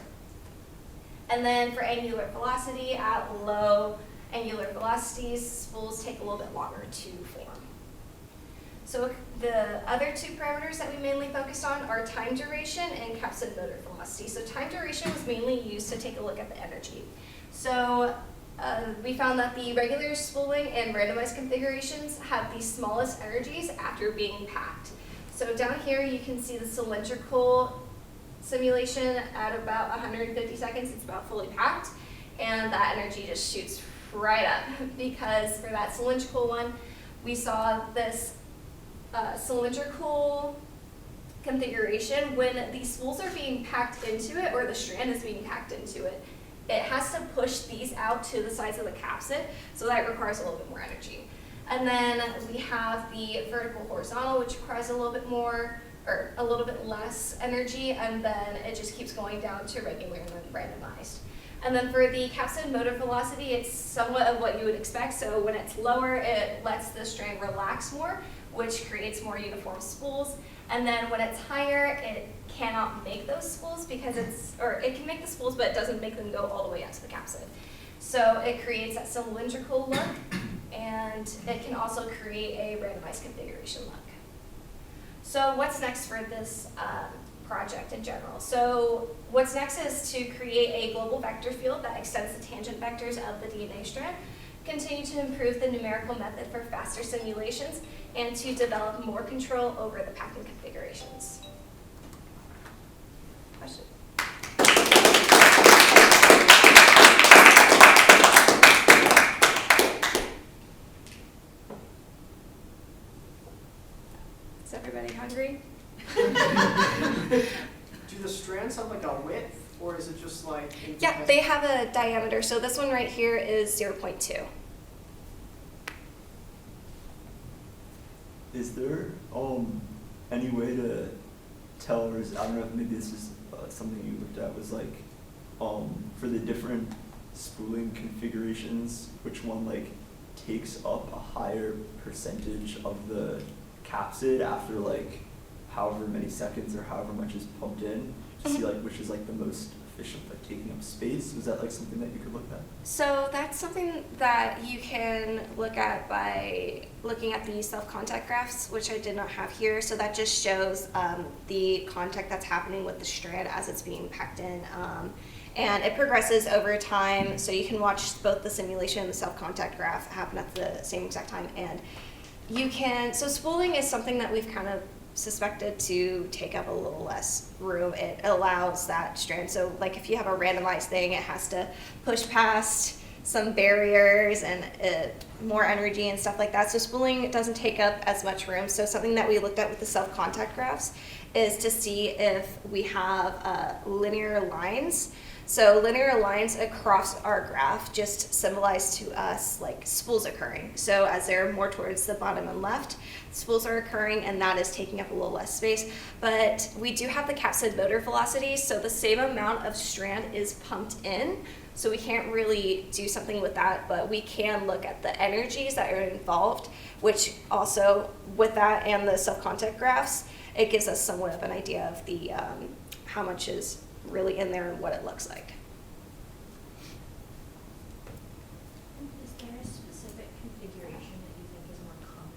And then for angular velocity, at low angular velocities, spools take a little bit longer to form. So the other 2 parameters that we mainly focused on are time duration and capsid motor velocity. So time duration was mainly used to take a look at the energy. So we found that the regular spooling and randomized configurations have the smallest energies after being packed. So down here you can see the cylindrical simulation at about 150 seconds, it's about fully packed, and that energy just shoots right up, because for that cylindrical one, we saw this cylindrical configuration. When these spools are being packed into it, or the strand is being packed into it, it has to push these out to the sides of the capsid, so that requires a little bit more energy. And then we have the vertical horizontal, which requires a little bit more, or a little bit less energy, and then it just keeps going down to regular and then randomized. And then for the capsid motor velocity, it's somewhat of what you would expect. So when it's lower, it lets the strand relax more, which creates more uniform spools. And then when it's higher, it cannot make those spools because it can make the spools, but it doesn't make them go all the way out to the capsid. So it creates that cylindrical look, and it can also create a randomized configuration look. So what's next for this project in general? So what's next is to create a global vector field that extends the tangent vectors of the DNA strand, continue to improve the numerical method for faster simulations, and to develop more control over the packing configurations. Question? Is everybody hungry? Do the strands have like a width, or is it just like? Yeah, they have a diameter. So this one right here is 0.2. Is there any way to tell, or is, I don't know if maybe this is something you looked at, was like for the different spooling configurations, which one like takes up a higher percentage of the capsid after like however many seconds or however much is pumped in, to see like which is like the most efficient, like taking up space? Was that like something that you could look at? So that's something that you can look at by looking at the self-contact graphs, which I did not have here. So that just shows the contact that's happening with the strand as it's being packed in. And it progresses over time, so you can watch both the simulation and the self-contact graph happen at the same exact time. And you can, so spooling is something that we've kind of suspected to take up a little less room. It allows that strand, so like if you have a randomized thing, it has to push past some barriers and more energy and stuff like that. So spooling doesn't take up as much room. So something that we looked at with the self-contact graphs is to see if we have linear lines. So linear lines across our graph just symbolize to us like spools occurring. So as they're more towards the bottom and left, spools are occurring, and that is taking up a little less space. But we do have the capsid motor velocity, so the same amount of strand is pumped in. So we can't really do something with that, but we can look at the energies that are involved, which also with that and the self-contact graphs, it gives us somewhat of an idea of the how much is really in there and what it looks like. Is there a specific configuration that you think is more common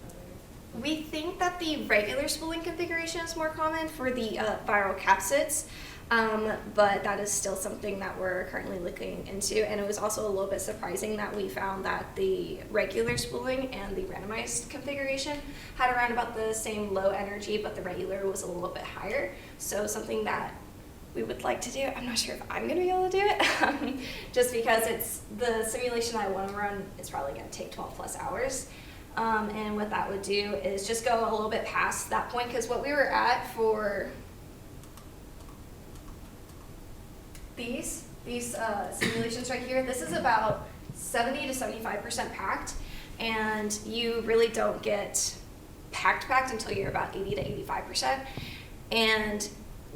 than other? We think that the regular spooling configuration is more common for the viral capsids, but that is still something that we're currently looking into. And it was also a little bit surprising that we found that the regular spooling and the randomized configuration had around about the same low energy, but the regular was a little bit higher. So something that we would like to do, I'm not sure if I'm going to be able to do it, just because it's the simulation I want to run is probably going to take 12 plus hours. And what that would do is just go a little bit past that point, because what we were at for these simulations right here, this is about 70 to 75% packed, and you really don't get packed until you're about 80 to 85%. And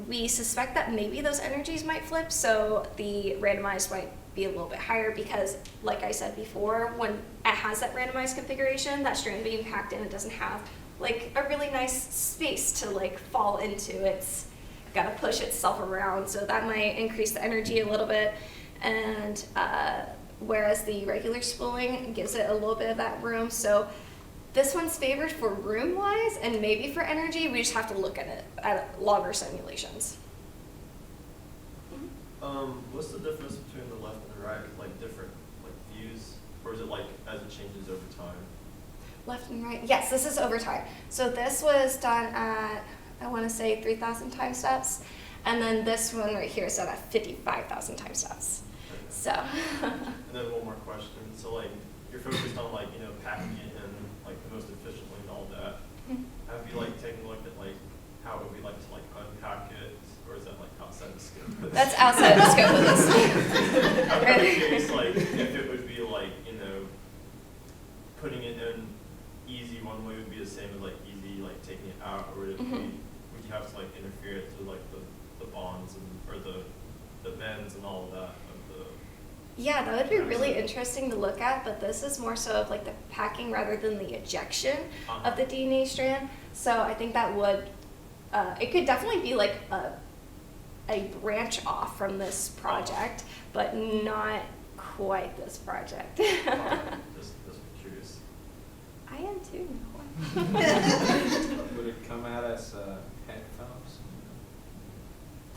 we suspect that maybe those energies might flip, so the randomized might be a little bit higher, because like I said before, when it has that randomized configuration, that strand being packed in, it doesn't have like a really nice space to like fall into. It's got to push itself around, so that might increase the energy a little bit. And whereas the regular spooling gives it a little bit of that room, so this one's favored for room-wise and maybe for energy. We just have to look at it at longer simulations. What's the difference between the left and the right? Like different like views, or is it like as it changes over time? Left and right. Yes, this is over time. So this was done at, I want to say 3,000 time steps, and then this one right here is done at 55,000 time steps. Okay. So. And then one more question. So like you're focused on like packing it in like the most efficiently and all that. Have you like taken a look at like how it would be like to like unpack it, or is that like outside the scope of this? That's outside the scope of this. I'm kind of curious like if it would be like putting like taking it out, or would it be, would you have to like interfere it through like the bonds and, or the bends and all of that of the? Yeah, that would be really interesting to look at, but this is more so of like the packing rather than the ejection of the DNA strand. So I think that would, it could definitely be like a branch off from this project, but not quite this project. Just curious. I am too. Would it come out as headphones?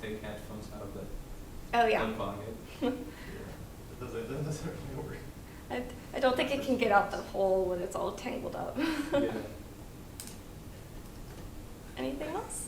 Take headphones out of the Oh yeah. pocket? It doesn't really work. I don't think it can get out the hole when it's all tangled up. Yeah. Anything else?